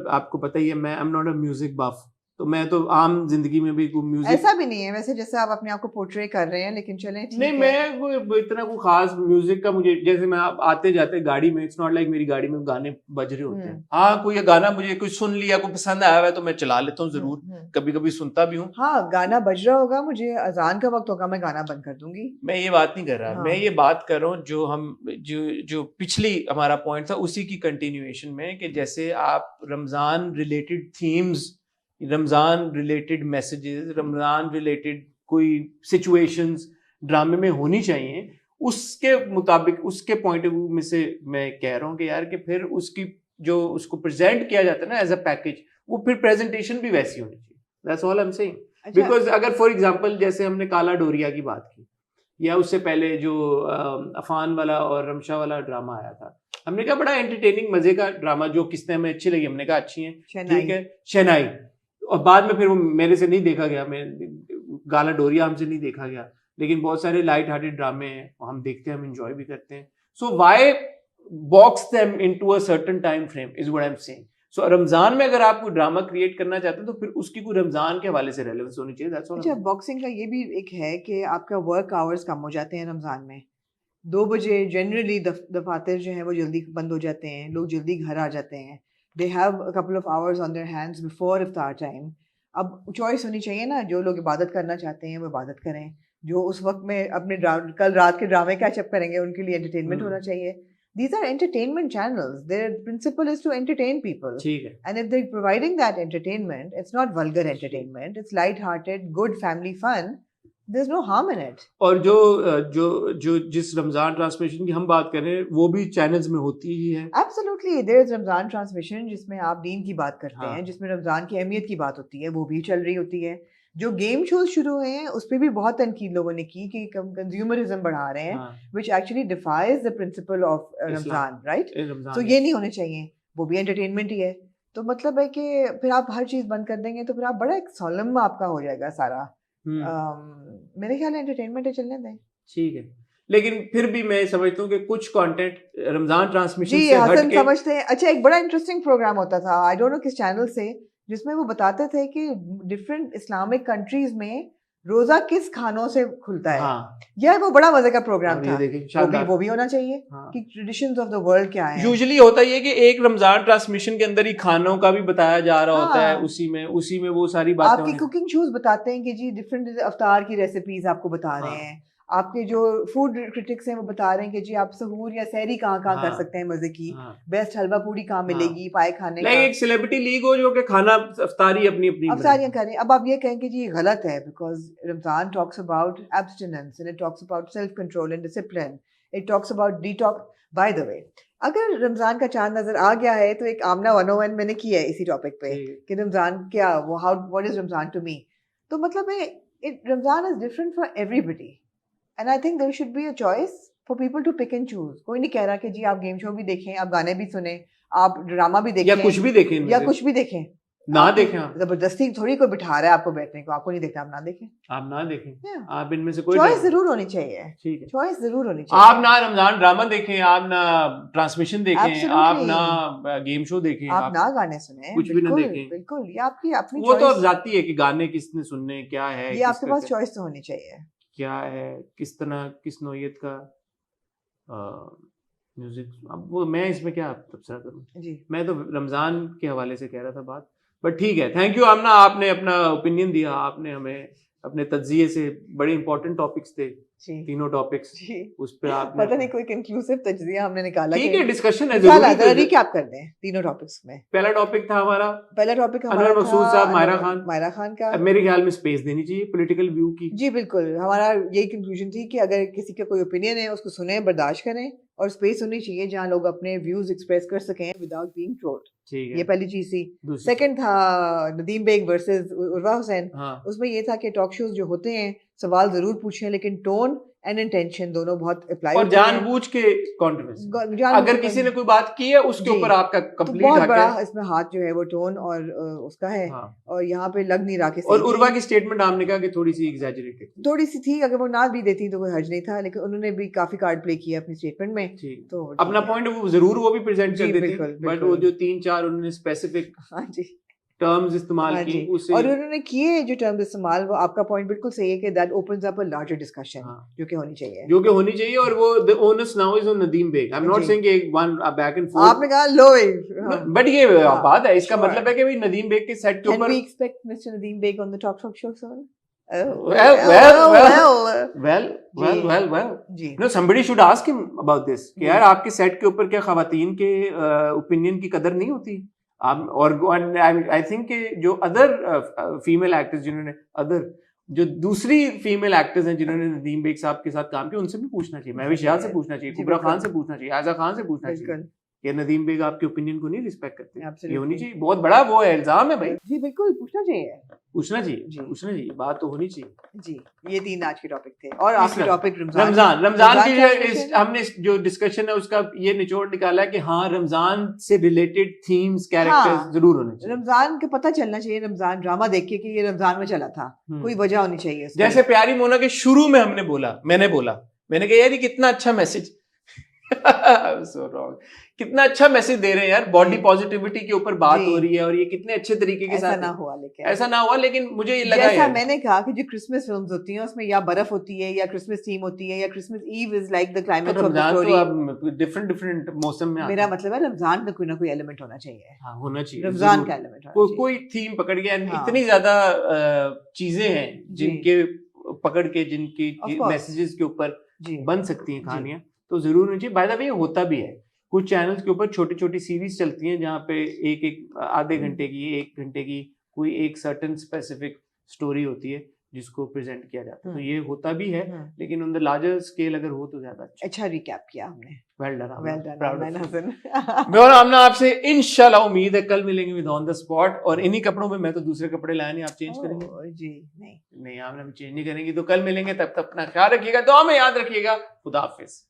Speaker 1: आपको पता ही है, मैं I am not a music buff, तो मैं तो आम जिंदगी में भी म्यूजिक
Speaker 2: ऐसा भी नहीं है वैसे जैसे आप अपने आप को पोर्ट्रे कर रहे हैं, लेकिन चलें ठीक
Speaker 1: नहीं, मैं इतना कोई खास म्यूजिक का मुझे, जैसे मैं आप आते जाते गाड़ी में, इट्स नॉट लाइक मेरी गाड़ी में गाने बज रहे होते हैं। हाँ, कोई गाना मुझे कोई सुन लिया, कोई पसंद आया हुआ है तो मैं चला लेता हूँ जरूर, कभी कभी सुनता भी हूँ।
Speaker 2: हाँ, गाना बज रहा होगा, मुझे अजान का वक्त होगा, मैं गाना बंद कर दूंगी।
Speaker 1: मैं ये बात नहीं कर रहा, मैं ये बात कर रहा हूँ जो पिछली हमारा पॉइंट था उसी की कंटिन्यूएशन में, कि जैसे आप Ramzan related themes, Ramzan related messages, Ramzan related कोई सिचुएशंस ड्रामे में होनी चाहिए, उसके मुताबिक, उसके पॉइंट ऑफ व्यू में से मैं कह रहा हूँ कि यार कि फिर उसकी जो उसको प्रेजेंट किया जाता है ना एज अ पैकेज, वो फिर प्रेजेंटेशन भी वैसी होनी चाहिए। That's all I am saying. Because अगर फॉर एग्जांपल जैसे हमने काला डोरिया की बात की, या उससे पहले जो अफान वाला और रमशा वाला ड्रामा आया था, हमने कहा बड़ा एंटरटेनिंग मजे का ड्रामा, जो किसने हमें अच्छी लगी, हमने कहा अच्छी है, ठीक है, शहनाई। और बाद में फिर वो मेरे से नहीं देखा गया, मैं काला डोरिया हमसे नहीं देखा गया, लेकिन बहुत सारे लाइट हार्टेड ड्रामे हैं, हम देखते हैं, हम एंजॉय भी करते हैं। So why box them into a certain time frame is what I am saying. So Ramzan में अगर आप कोई ड्रामा क्रिएट करना चाहते हैं तो फिर उसकी कोई रमजान के हवाले से रेलेवेंस होनी चाहिए। That's all.
Speaker 2: अच्छा, बॉक्सिंग का ये भी एक है कि आपका वर्क आवर्स कम हो जाते हैं रमजान में। 2 बजे जनरली दफातर जो है वो जल्दी बंद हो जाते हैं, लोग जल्दी घर आ जाते हैं। They have a couple of hours on their hands before iftar time. अब चॉइस होनी चाहिए ना, जो लोग इबादत करना चाहते हैं वो इबादत करें, जो उस वक्त में अपने कल रात के ड्रामे कैचअप करेंगे उनके लिए एंटरटेनमेंट होना चाहिए। These are entertainment channels. Their principle is to entertain people. And if they're providing that entertainment, it's not vulgar entertainment. It's light-hearted, good family fun. There's no harm in it.
Speaker 1: और जो जिस रमजान ट्रांसमिशन की हम बात कर रहे हैं वो भी चैनल्स में होती ही है।
Speaker 2: Absolutely, there is Ramzan transmission जिसमें आप दीन की बात करते हैं, जिसमें रमजान की अहमियत की बात होती है, वो भी चल रही होती है। जो गेम शोज शुरू हुए हैं उस पर भी बहुत तनकीद लोगों ने की कि कंज्यूमरिज्म बढ़ा रहे हैं, which actually defies the principle of Ramzan, right? तो ये नहीं होने चाहिए, वो भी एंटरटेनमेंट ही है। तो मतलब है कि फिर आप हर चीज बंद कर देंगे तो फिर आप बड़ा एक सोलम आपका हो जाएगा सारा। मेरे ख्याल में एंटरटेनमेंट है, चलने दें,
Speaker 1: ठीक है। लेकिन फिर भी मैं समझता हूँ कि कुछ कंटेंट रमजान ट्रांसमिशन
Speaker 2: जी
Speaker 1: से हट के
Speaker 2: समझते हैं। अच्छा, एक बड़ा इंटरेस्टिंग प्रोग्राम होता था, आई डोंट नो किस चैनल से, जिसमें वो बताते थे कि डिफरेंट इस्लामिक कंट्रीज में रोजा किस खानों से खुलता है। यार वो बड़ा मजे का प्रोग्राम था, वो भी होना चाहिए कि ट्रेडिशंस ऑफ द वर्ल्ड क्या है।
Speaker 1: यूजुअली होता ये कि एक रमजान ट्रांसमिशन के अंदर ही खानों का भी बताया जा रहा होता है, उसी में वो सारी बातें,
Speaker 2: आपकी कुकिंग शोज बताते हैं कि जी डिफरेंट अफ्तार की रेसिपीज आपको बता रहे हैं। आपके जो फूड क्रिटिक्स हैं वो बता रहे हैं कि जी आप सहूर या सहरी कहाँ कर सकते हैं मजे की, बेस्ट हलवा पूड़ी कहाँ मिलेगी, पाए खाने का।
Speaker 1: एक सेलिब्रिटी लीग हो जो कि खाना अफ्तारी अपनी
Speaker 2: अफ्तारियां करें। अब आप ये कहें कि जी ये गलत है, because Ramzan talks about abstinence and it talks about self control and discipline, it talks about detox. By the way, अगर रमजान का चांद नजर आ गया है तो एक आमना 101 मैंने किया है इसी टॉपिक पे कि रमजान क्या, what is Ramzan to me. तो मतलब है Ramzan is different for everybody and I think there should be a choice for people to pick and choose. कोई नहीं कह रहा कि जी आप गेम शो भी देखें, आप गाने भी सुने, आप ड्रामा भी देखें,
Speaker 1: या कुछ भी देखें, ना देखें।
Speaker 2: जबरदस्ती थोड़ी कोई बिठा रहा है आपको बैठने को, आपको नहीं देखना, आप ना देखें।
Speaker 1: आप इनमें से कोई
Speaker 2: चॉइस जरूर होनी चाहिए।
Speaker 1: ठीक है,
Speaker 2: चॉइस जरूर होनी चाहिए।
Speaker 1: आप ना रमजान ड्रामा देखें, आप ना ट्रांसमिशन देखें, आप ना गेम शो देखें,
Speaker 2: आप ना गाने सुने,
Speaker 1: कुछ भी ना देखें।
Speaker 2: बिल्कुल, ये आपकी अपनी
Speaker 1: वो तो जाती है कि गाने किसने सुनने, क्या है,
Speaker 2: ये आपके पास चॉइस तो होनी चाहिए,
Speaker 1: क्या है, किस तरह, किस नौयत का म्यूजिक। अब वो मैं इसमें क्या तबसरा करूं जी, मैं तो रमजान के हवाले से कह रहा था बात। बट ठीक है, थैंक यू आमना, आपने अपना ओपिनियन दिया, आपने हमें अपने तज्जिए से, बड़े इंपॉर्टेंट टॉपिक्स थे तीनों टॉपिक्स, उस पे आपने
Speaker 2: पता नहीं कोई कंक्लूसिव तज्जिया हमने निकाला।
Speaker 1: ठीक है, डिस्कशन है, जरूरी
Speaker 2: रिकैप कर दें तीनों टॉपिक्स में।
Speaker 1: पहला टॉपिक था हमारा
Speaker 2: अनवर
Speaker 1: मकसूद साहब, मायरा खान का।
Speaker 2: मेरे
Speaker 1: ख्याल में स्पेस देनी चाहिए पॉलिटिकल व्यू की।
Speaker 2: जी बिल्कुल, हमारा यही कंक्लूजन थी कि अगर किसी का कोई ओपिनियन है उसको सुने, बर्दाश्त करें, और स्पेस होनी चाहिए जहाँ लोग अपने व्यूज एक्सप्रेस कर सकें विदाउट बीइंग ट्रोल्ड। ये पहली चीज थी। सेकंड था नदीम बेग वर्सेस उर्वा हुसैन। उसमें ये था कि टॉक शोज जो होते हैं सवाल जरूर पूछें, लेकिन टोन एंड इंटेंशन दोनों बहुत अप्लाई
Speaker 1: और जानबूझ के कंट्रोवर्सी, अगर किसी ने कोई बात की है उसके ऊपर आपका कंप्लीट
Speaker 2: बहुत बड़ा इसमें हाथ जो है वो टोन और उसका है। और यहाँ पे लग नहीं रहा कि
Speaker 1: और उर्वा की स्टेटमेंट हमने कहा कि थोड़ी सी एग्जैजरेटेड,
Speaker 2: थोड़ी सी थी, अगर वो ना भी देती तो कोई हर्ज नहीं था, लेकिन उन्होंने भी काफी कार्ड प्ले किया अपनी स्टेटमेंट में,
Speaker 1: तो अपना पॉइंट जरूर वो भी प्रेजेंट कर देती, बट वो जो 3-4 उन्होंने स्पेसिफिक टर्म्स इस्तेमाल
Speaker 2: हाँ
Speaker 1: की
Speaker 2: जी,
Speaker 1: उससे
Speaker 2: और उन्होंने किए जो टर्म्स इस्तेमाल, वो आपका पॉइंट बिल्कुल सही है कि that opens up a larger discussion
Speaker 1: हाँ।
Speaker 2: जो कि होनी चाहिए।
Speaker 1: जो कि होनी चाहिए, और वो the onus now is on Nadeem Baig. I am not
Speaker 2: जी।
Speaker 1: सेइंग कि वन बैक एंड फोर्थ,
Speaker 2: आपने कहा लो
Speaker 1: बट ये
Speaker 2: हाँ,
Speaker 1: बात है, इसका
Speaker 2: sure.
Speaker 1: मतलब है कि भाई नदीम बेग के सेट के
Speaker 2: Can
Speaker 1: ऊपर
Speaker 2: we expect Mr. Nadeem Beg on the Talk Talk Show soon?
Speaker 1: well,
Speaker 2: जी
Speaker 1: no, somebody should ask him about this कि यार आपके सेट के ऊपर क्या खवातीन के ओपिनियन की कदर नहीं होती? आप और आई थिंक कि जो अदर फीमेल एक्टर्स जिन्होंने जो दूसरी फीमेल एक्टर्स हैं जिन्होंने नदीम बेग साहब के साथ काम किया, उनसे भी पूछना चाहिए, महविश याद से पूछना चाहिए,
Speaker 2: जी,
Speaker 1: कुबरा
Speaker 2: बिल्कुल।
Speaker 1: खान से पूछना चाहिए, आजा खान से पूछना चाहिए
Speaker 2: बिल्कुल
Speaker 1: कि नदीम बेग आपके ओपिनियन को नहीं रिस्पेक्ट करते। ये
Speaker 2: Absolutely.
Speaker 1: होनी चाहिए, बहुत बड़ा वो है, इल्जाम है भाई,
Speaker 2: जी बिल्कुल पूछना चाहिए
Speaker 1: पूछना
Speaker 2: जी।
Speaker 1: चाहिए, पूछना चाहिए, बात तो होनी चाहिए।
Speaker 2: जी। ये 3 आज के टॉपिक थे, और आखिरी
Speaker 1: तीसरा,
Speaker 2: टॉपिक
Speaker 1: रमजान की
Speaker 2: celebration।
Speaker 1: हमने जो डिस्कशन है उसका ये निचोड़ निकाला है कि हाँ, रमजान से रिलेटेड थीम्स, कैरेक्टर्स
Speaker 2: हाँ,
Speaker 1: जरूर होने चाहिए।
Speaker 2: रमजान का पता चलना चाहिए, रमजान ड्रामा देख के कि ये रमजान में चला था, कोई वजह होनी चाहिए इसकी।
Speaker 1: जैसे प्यारी मोना के शुरू में मैंने कहा यार ये कितना अच्छा मैसेज so wrong, कितना अच्छा मैसेज दे रहे हैं यार, बॉडी पॉजिटिविटी के ऊपर बात हो रही है, और ये कितने अच्छे तरीके के साथ ऐसा ना हुआ, लेकिन मुझे ये लगा
Speaker 2: जैसा मैंने कहा कि जो क्रिसमस फिल्म्स होती हैं उसमें या बर्फ होती है या क्रिसमस थीम होती है या Christmas Eve is like the climax of the story.
Speaker 1: अब डिफरेंट मौसम में
Speaker 2: मेरा मतलब है रमजान में कोई ना कोई एलिमेंट होना चाहिए।
Speaker 1: हाँ, होना चाहिए,
Speaker 2: रमजान का एलिमेंट होना चाहिए।
Speaker 1: कोई थीम पकड़ के,
Speaker 2: हाँ।
Speaker 1: इतनी ज्यादा चीजें हैं जिनके पकड़ के, जिनकी
Speaker 2: Of course।
Speaker 1: मैसेजेस के ऊपर
Speaker 2: जी
Speaker 1: बन सकती हैं कहानियां, तो जरूर होनी चाहिए। बाय द वे होता भी है, कुछ चैनल्स के ऊपर छोटी छोटी सीरीज चलती हैं जहाँ पे एक आधे घंटे की, 1 घंटे की कोई एक सर्टेन स्पेसिफिक स्टोरी होती है जिसको प्रेजेंट किया जाता है, तो ये होता भी है, लेकिन ऑन द लार्जर स्केल अगर हो तो ज्यादा
Speaker 2: अच्छा रिकैप किया हमने।
Speaker 1: Well done,
Speaker 2: well done
Speaker 1: proud of
Speaker 2: Hasan.
Speaker 1: मैं और आमना आपसे इंशाल्लाह उम्मीद है कल मिलेंगे विद ऑन द स्पॉट, और इन्हीं कपड़ों में, मैं तो दूसरे कपड़े लाए नहीं, आप चेंज करेंगे?
Speaker 2: जी नहीं
Speaker 1: आमना हम चेंज नहीं करेंगे, तो कल मिलेंगे, तब तक अपना ख्याल रखिएगा, दुआ में याद रखिएगा, खुदा हाफिज।